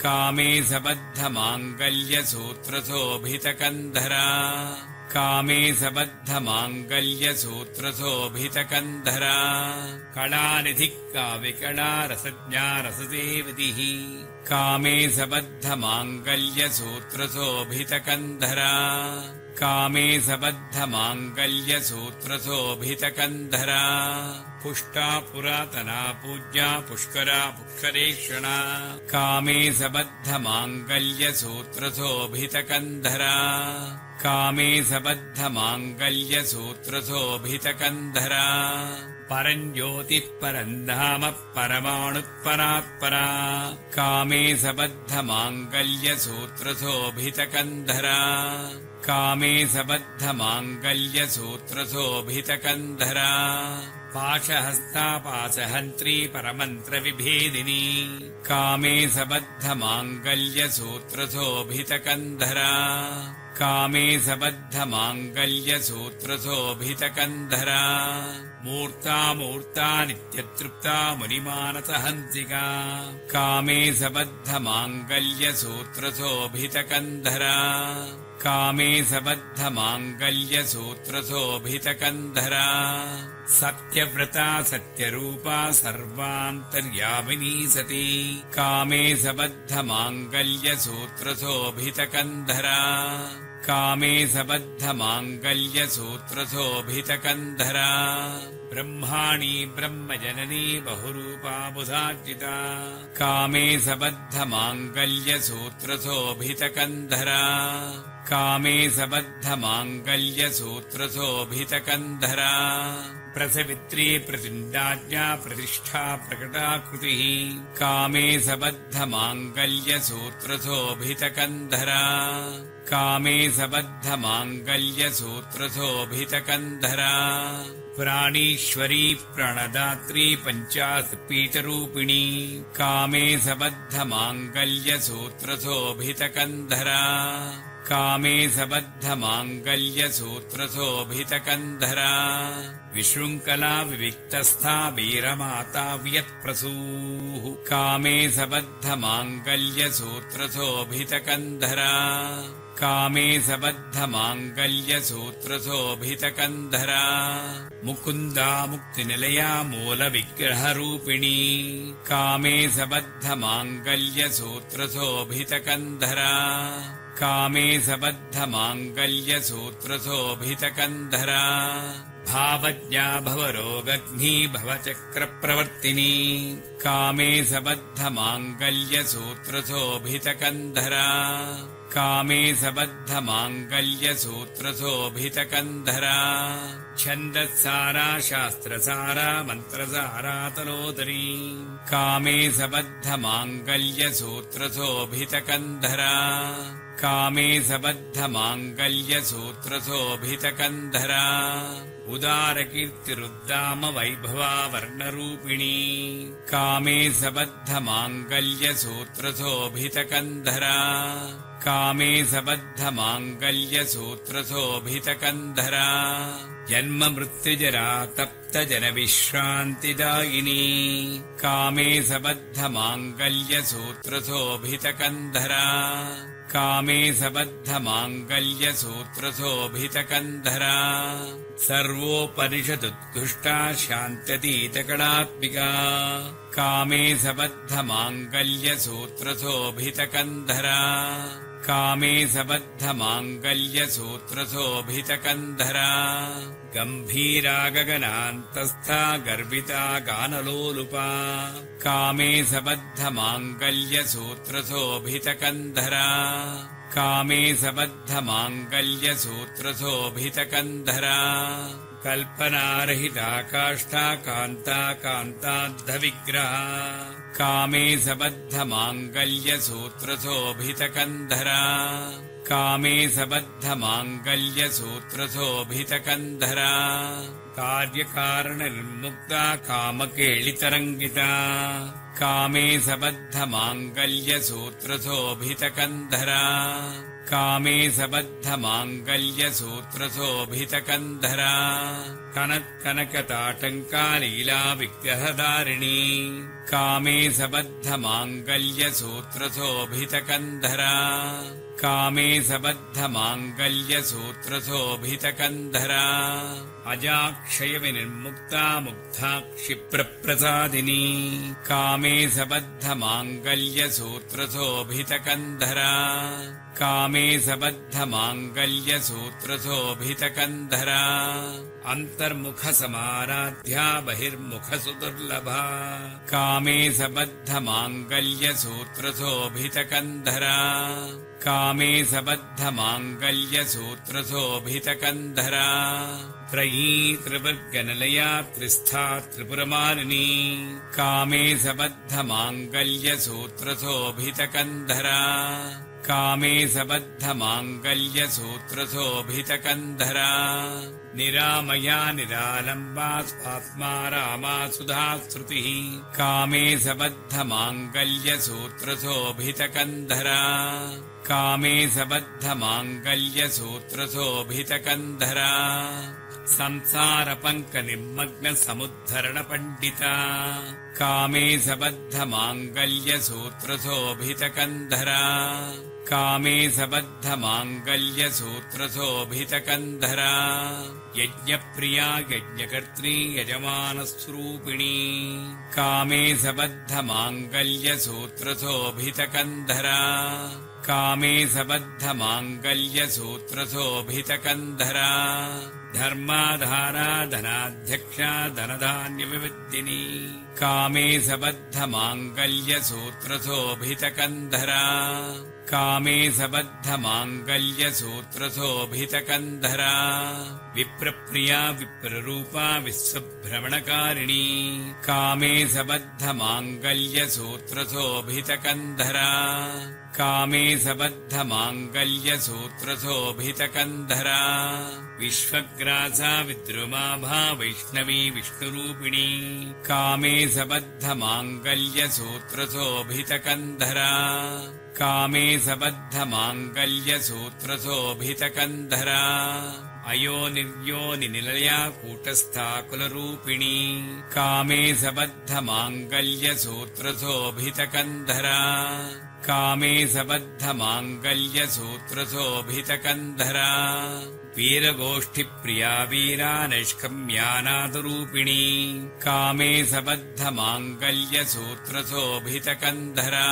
कामे सबद्धमाङ्गल्यसूत्रशोभितकन्धरा कामे सबद्धमाङ्गल्यसूत्रशोभितकन्धरा कलानिधिः काव्यकला रसज्ञा रससेवतिः कामे सबद्धमाङ्गल्यसूत्रशोभितकन्धरा कामे सबद्धमाङ्गल्यसूत्रशोभितकन्धरा पुष्टा पुरातना पूज्या पुष्करा पुष्करेक्षणा कामे सबद्धमाङ्गल्यसूत्रशोभितकन्धरा कामे सबद्धमाङ्गल्यसूत्रशोभितकन्धरा परञ्ज्योतिः परम् धाम परमाणुः परात्परा कामे सबद्धमाङ्गल्यसूत्रशोभितकन्धरा कामे सबद्धमाङ्गल्यसूत्रशोभितकन्धरा पाशहस्ता पाशहन्त्री परमन्त्रविभेदिनी कामे सबद्धमाङ्गल्यसूत्रशोभितकन्धरा कामे सबद्धमाङ्गल्यसूत्रशोभितकन्धरा मूर्ता नित्यतृप्ता मुनिमानसहंसिका कामे सबद्धमाङ्गल्यसूत्रशोभितकन्धरा कामे सबद्धमाङ्गल्यसूत्रशोभितकन्धरा सत्यव्रता सत्यरूपा सर्वान्तर्यामिनी सती कामे सबद्धमाङ्गल्यसूत्रशोभितकन्धरा कामे सबद्धमाङ्गल्यसूत्रशोभितकन्धरा ब्रह्माणि ब्रह्मजननी बहुरूपा बुधार्जिता कामे सबद्धमाङ्गल्यसूत्रशोभितकन्धरा कामे सबद्धमाङ्गल्यसूत्रशोभितकन्धरा प्रसवित्री प्रचण्डाज्ञा प्रतिष्ठा प्रकटाकृतिः कामे सबद्धमाङ्गल्यसूत्रशोभितकन्धरा कामे सबद्धमाङ्गल्यसूत्रशोभितकन्धरा प्राणीश्वरी प्राणदात्री पञ्चासपीठरूपिणी कामे सबद्धमाङ्गल्यसूत्रशोभितकन्धरा कामे सबद्धमाङ्गल्यसूत्रशोभितकन्धरा विशृङ्खला विविक्तस्था वीरमाता व्यत्प्रसूः कामे सबद्धमाङ्गल्यसूत्रशोभितकन्धरा कामे सबद्धमाङ्गल्यसूत्रशोभितकन्धरा मुकुन्दा मुक्तिनिलया मूलविग्रहरूपिणी कामे सबद्धमाङ्गल्यसूत्रशोभितकन्धरा कामे सबद्धमाङ्गल्यसूत्रशोभितकन्धरा भावज्ञा भवरोगग्नी भवचक्रप्रवर्तिनी कामे सबद्धमाङ्गल्यसूत्रशोभितकन्धरा कामे सबद्धमाङ्गल्यसूत्रशोभितकन्धरा छन्दस्सारा शास्त्रसारा मन्त्रसारा तनोदरी कामे सबद्धमाङ्गल्यसूत्रशोभितकन्धरा कामे सबद्धमाङ्गल्यसूत्रशोभितकन्धरा उदारकीर्तिरुद्दाम वैभवा वर्णरूपिणी कामे सबद्धमाङ्गल्यसूत्रशोभितकन्धरा कामे सबद्धमाङ्गल्यसूत्रशोभितकन्धरा जन्म मृत्युजरा तप्तजनविश्रान्तिदायिनी कामे सबद्धमाङ्गल्यसूत्रशोभितकन्धरा कामे सबद्धमाङ्गल्यसूत्रशोभितकन्धरा सर्वोपनिषदुत्कृष्टा शान्त्यतीतकणात्मिका कामे सबद्धमाङ्गल्यसूत्रशोभितकन्धरा कामे सबद्धमाङ्गल्यसूत्रशोभितकन्धरा गम्भीरा गगनान्तस्था गर्विता गानलोलुपा कामे सबद्धमाङ्गल्यसूत्रशोभितकन्धरा कामे सबद्धमाङ्गल्यसूत्रशोभितकन्धरा कल्पनारहिता काष्ठा कान्ता कान्ताद्धविग्रहा कामे सबद्धमाङ्गल्यसूत्रशोभितकन्धरा कामे सबद्धमाङ्गल्यसूत्रशोभितकन्धरा कार्यकारणनिर्मुक्ता कामकेलितरङ्गिता कामे सबद्धमाङ्गल्यसूत्रशोभितकन्धरा कामे सबद्धमाङ्गल्यसूत्रशोभितकन्धरा कनत्कनकताटङ्कालीला विग्रहधारिणी कामे सबद्धमाङ्गल्यसूत्रशोभितकन्धरा कामे सबद्धमाङ्गल्यसूत्रशोभितकन्धरा अजाक्षयविनिर्मुक्ता मुग्धा क्षिप्रप्रसादिनी कामे सबद्धमाङ्गल्यसूत्रशोभितकन्धरा कामे सबद्धमाङ्गल्यसूत्रशोभितकन्धरा अन्तर्मुखसमाराध्या बहिर्मुखसुदुर्लभा कामे सबद्धमाङ्गल्यसूत्रशोभितकन्धरा कामे सबद्धमाङ्गल्यसूत्रशोभितकन्धरा त्रयी त्रिवर्गनिलया त्रिस्था त्रिपुरमालिनी कामे सबद्धमाङ्गल्यसूत्रशोभितकन्धरा कामे सबद्धमाङ्गल्यसूत्रशोभितकन्धरा निरामया निरालम्बा स्वात्मा रामा सुधा श्रुतिः कामे सबद्धमाङ्गल्यसूत्रशोभितकन्धरा कामे सबद्धमाङ्गल्यसूत्रशोभितकन्धरा संसारपङ्कनिर्मग्नसमुद्धरणपण्डिता कामे सबद्धमाङ्गल्यसूत्रशोभितकन्धरा कामे सबद्धमाङ्गल्यसूत्रशोभितकन्धरा यज्ञप्रिया यज्ञकर्त्री यजमानस्वरूपिणी कामे सबद्धमाङ्गल्यसूत्रशोभितकन्धरा कामे सबद्धमाङ्गल्यसूत्रशोभितकन्धरा धर्माधारा धनाध्यक्षा धनधान्यविवृद्धिनी कामे सबद्धमाङ्गल्यसूत्रशोभितकन्धरा कामे सबद्धमाङ्गल्यसूत्रशोभितकन्धरा विप्रप्रिया विप्ररूपा विश्वभ्रमणकारिणी कामे सबद्धमाङ्गल्यसूत्रशोभितकन्धरा कामे सबद्धमाङ्गल्यसूत्रशोभितकन्धरा विश्वग्रासा विद्रुमाभा वैष्णवी विष्णुरूपिणी कामे सबद्धमाङ्गल्यसूत्रशोभितकन्धरा कामे सबद्धमाङ्गल्यसूत्रशोभितकन्धरा अयोनिर्योनिनिलया कूटस्था कुलरूपिणी कामे सबद्धमाङ्गल्यसूत्रशोभितकन्धरा कामे सबद्धमाङ्गल्यसूत्रशोभितकन्धरा वीरगोष्ठिप्रिया वीरा नैष्कम्यानादरूपिणी कामे सबद्धमाङ्गल्यसूत्रशोभितकन्धरा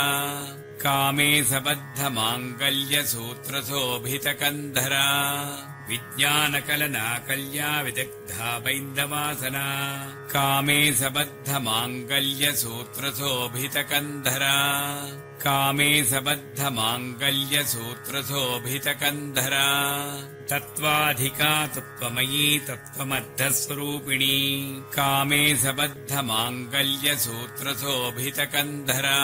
कामे सबद्धमाङ्गल्यसूत्रशोभितकन्धरा विज्ञानकलना कल्या विदग्धा बैन्दवासना कामे सबद्धमाङ्गल्यसूत्रशोभितकन्धरा कामे सबद्धमाङ्गल्यसूत्रशोभितकन्धरा तत्त्वाधिका तत्त्वमयी तत्त्वमर्धस्वरूपिणी कामे सबद्धमाङ्गल्यसूत्रशोभितकन्धरा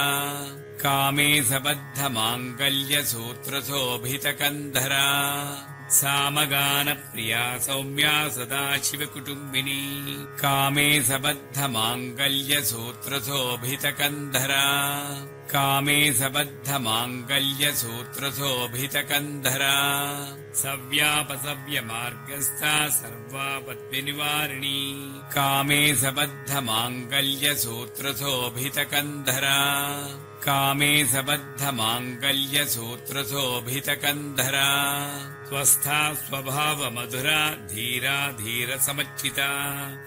कामे सबद्धमाङ्गल्यसूत्रशोभितकन्धरा सामगानप्रिया सौम्या सदाशिवकुटुम्बिनी कामे सबद्धमाङ्गल्यसूत्रशोभितकन्धरा कामे सबद्धमाङ्गल्यसूत्रशोभितकन्धरा सव्यापसव्यमार्गस्था सर्वापद्विनिवारिणी कामे सबद्धमाङ्गल्यसूत्रशोभितकन्धरा कामे सबद्धमाङ्गल्यसूत्रशोभितकन्धरा स्वस्था स्वभावमधुरा धीरा धीरसमच्चिता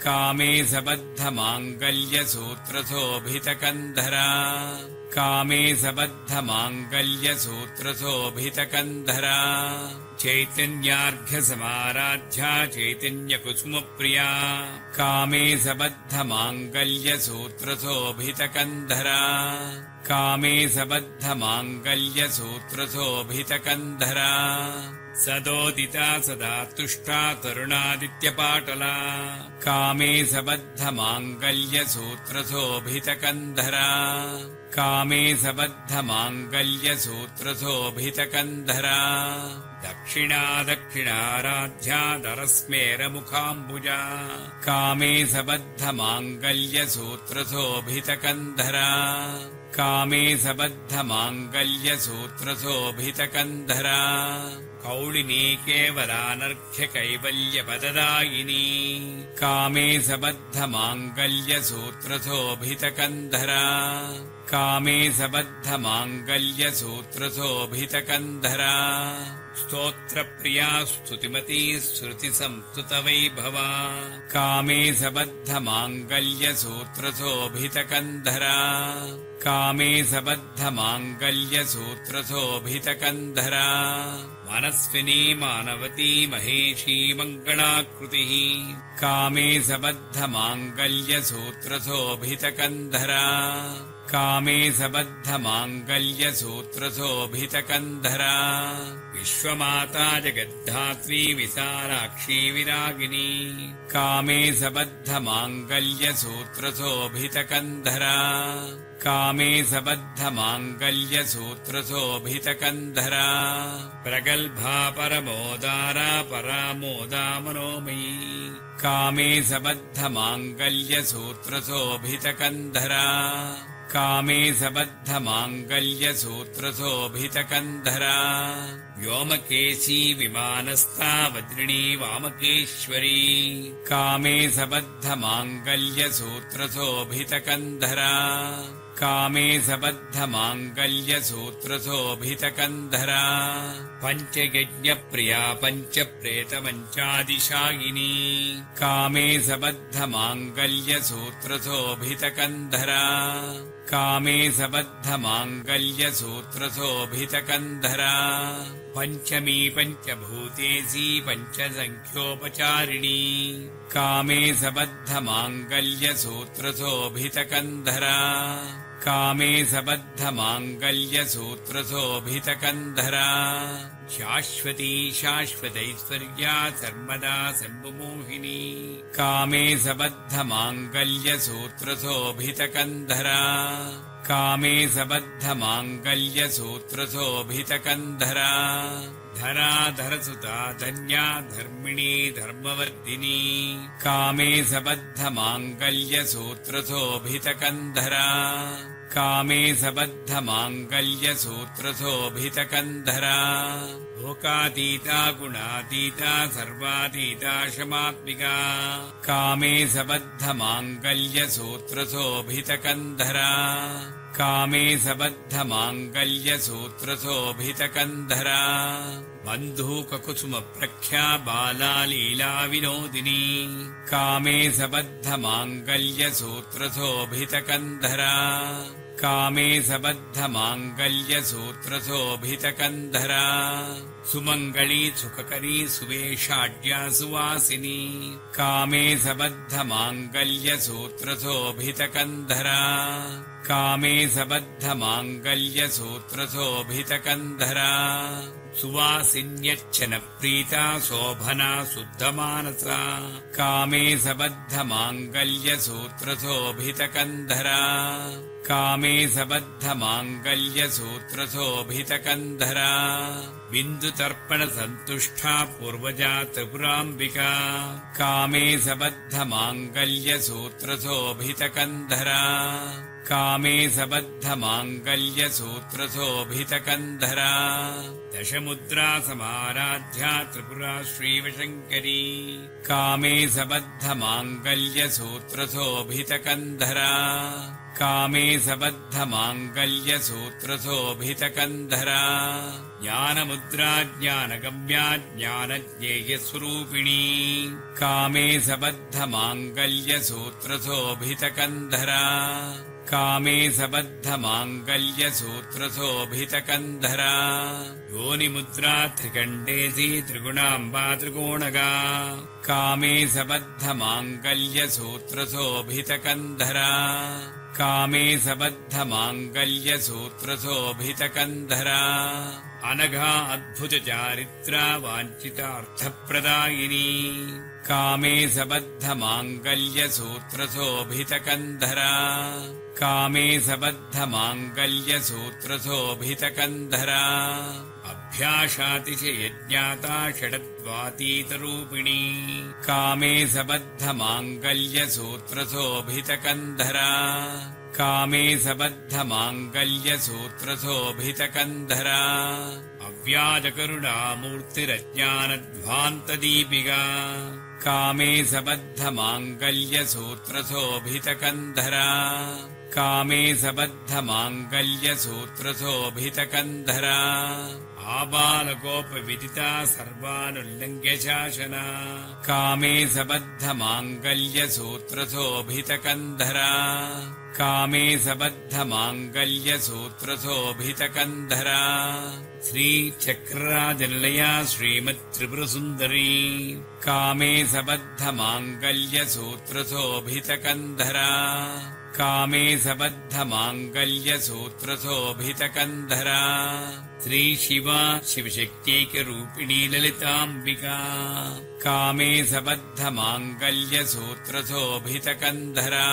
कामे सबद्धमाङ्गल्यसूत्रशोभितकन्धरा कामे सबद्धमाङ्गल्यसूत्रशोभितकन्धरा चैतन्यार्घ्यसमाराध्या चैतन्यकुसुमप्रिया कामे सबद्धमाङ्गल्यसूत्रशोभितकन्धरा कामे सबद्धमाङ्गल्यसूत्रशोभितकन्धरा सदोदिता सदा तुष्टा तरुणादित्यपाटला कामे सबद्धमाङ्गल्यसूत्रशोभितकन्धरा कामे सबद्धमाङ्गल्यसूत्रशोभितकन्धरा दक्षिणा दक्षिणाराध्या दरस्मेरमुखाम्बुजा कामे सबद्धमाङ्गल्यसूत्रशोभितकन्धरा कामे सबद्धमाङ्गल्यसूत्रशोभितकन्धरा कौलिनी केवलानर्घ्यकैवल्यपददायिनी कामे सबद्धमाङ्गल्यसूत्रशोभितकन्धरा कामे सबद्धमाङ्गल्यसूत्रशोभितकन्धरा स्तोत्रप्रिया स्तुतिमती श्रुतिसंस्तुतवैभवा कामे सबद्धमाङ्गल्यसूत्रशोभितकन्धरा कामे सबद्धमाङ्गल्यसूत्रशोभितकन्धरा मनस्विनी मानवती महेशी मङ्गलाकृतिः कामे सबद्धमाङ्गल्यसूत्रशोभितकन्धरा कामे सबद्धमाङ्गल्यसूत्रशोभितकन्धरा विश्वमाता जगद्धात्री विशालाक्षी विरागिनी कामे सबद्धमाङ्गल्यसूत्रशोभितकन्धरा कामे सबद्धमाङ्गल्यसूत्रशोभितकन्धरा प्रगल्भा परमोदारा परामोदा मनोमयी कामे सबद्धमाङ्गल्यसूत्रशोभितकन्धरा कामे सबद्धमाङ्गल्यसूत्रशोभितकन्धरा व्योमकेशी विमानस्था वज्रिणी वामकेश्वरी कामे सबद्धमाङ्गल्यसूत्रशोभितकन्धरा कामे सबद्धमाङ्गल्यसूत्रशोभितकन्धरा पञ्चयज्ञप्रिया पञ्चप्रेतमञ्चादिशायिनी कामे सबद्धमाङ्गल्यसूत्रशोभितकन्धरा कामे सबद्धमाङ्गल्यसूत्रशोभितकन्धरा पञ्चमी पञ्चभूतेशी पञ्चसङ्ख्योपचारिणी कामे सबद्धमाङ्गल्यसूत्रशोभितकन्धरा कामे सबद्धमाङ्गल्यसूत्रशोभितकन्धरा शाश्वती शाश्वतैश्वर्या सर्वदा सर्वमोहिनी कामे सबद्धमाङ्गल्यसूत्रशोभितकन्धरा कामे सबद्धमाङ्गल्यसूत्रशोभितकन्धरा धराधरसुता धन्या धर्मिणी धर्मवर्धिनी कामे सबद्धमाङ्गल्यसूत्रशोभितकन्धरा कामे सबद्धमाङ्गल्यसूत्रशोभितकन्धरा लोकातीता गुणातीता सर्वातीता क्षमात्मिका कामे सबद्धमाङ्गल्यसूत्रशोभितकन्धरा कामे सबद्धमाङ्गल्यसूत्रशोभितकन्धरा बन्धूककुसुमप्रख्या बाला लीला विनोदिनी कामे सबद्धमाङ्गल्यसूत्रशोभितकन्धरा कामे सबद्धमाङ्गल्यसूत्रशोभितकन्धरा सुमङ्गली सुखकरी सुवेशाढ्या सुवासिनी कामे सबद्धमाङ्गल्यसूत्रशोभितकन्धरा कामे सबद्धमाङ्गल्यसूत्रशोभितकन्धरा सुवासिन्यच्छनप्रीता शोभना शुद्धमानसा कामे सबद्धमाङ्गल्यसूत्रशोभितकन्धरा कामे सबद्धमाङ्गल्यसूत्रशोभितकन्धरा बिन्दुतर्पणसन्तुष्टा पूर्वजा त्रिपुराम्बिका कामे सबद्धमाङ्गल्यसूत्रशोभितकन्धरा कामे सबद्धमाङ्गल्यसूत्रशोभितकन्धरा दशमुद्रा समाराध्या त्रिपुरा श्रीवशङ्करी कामे सबद्धमाङ्गल्यसूत्रशोभितकन्धरा कामे सबद्धमाङ्गल्यसूत्रशोभितकन्धरा ज्ञानमुद्रा ज्ञानगम्या ज्ञानज्ञेयस्वरूपिणी कामे सबद्धमाङ्गल्यसूत्रशोभितकन्धरा कामे सबद्धमाङ्गल्यसूत्रशोभितकन्धरा योनिमुद्रा त्रिकण्डेशी त्रिगुणाम्बा त्रिकोणगा कामे सबद्धमाङ्गल्यसूत्रशोभितकन्धरा कामे सबद्धमाङ्गल्यसूत्रशोभितकन्धरा अनघा अद्भुतचारित्रा वाञ्छितार्थप्रदायिनी कामे सबद्धमाङ्गल्यसूत्रशोभितकन्धरा कामे सबद्धमाङ्गल्यसूत्रशोभितकन्धरा अभ्यासातिशयज्ञाता षडद्वातीतरूपिणी कामे सबद्धमाङ्गल्यसूत्रशोभितकन्धरा कामे सबद्धमाङ्गल्यसूत्रशोभितकन्धरा अव्याजकरुणामूर्तिरज्ञानध्वान्तदीपिका कामे सबद्धमाङ्गल्यसूत्रशोभितकन्धरा कामे सबद्धमाङ्गल्यसूत्रशोभितकन्धरा आबालकोपविदिता सर्वानुल्लङ्घ्य शासना कामे सबद्धमाङ्गल्यसूत्रशोभितकन्धरा कामे सबद्धमाङ्गल्यसूत्रशोभितकन्धरा श्रीचक्रराजनिलया श्रीमत्त्रिपुरसुन्दरी कामे सबद्धमाङ्गल्यसूत्रशोभितकन्धरा कामे सबद्धमाङ्गल्यसूत्रशोभितकन्धरा श्रीशिवा शिवशक्त्यैकरूपिणी ललिताम्बिका कामे सबद्धमाङ्गल्यसूत्रशोभितकन्धरा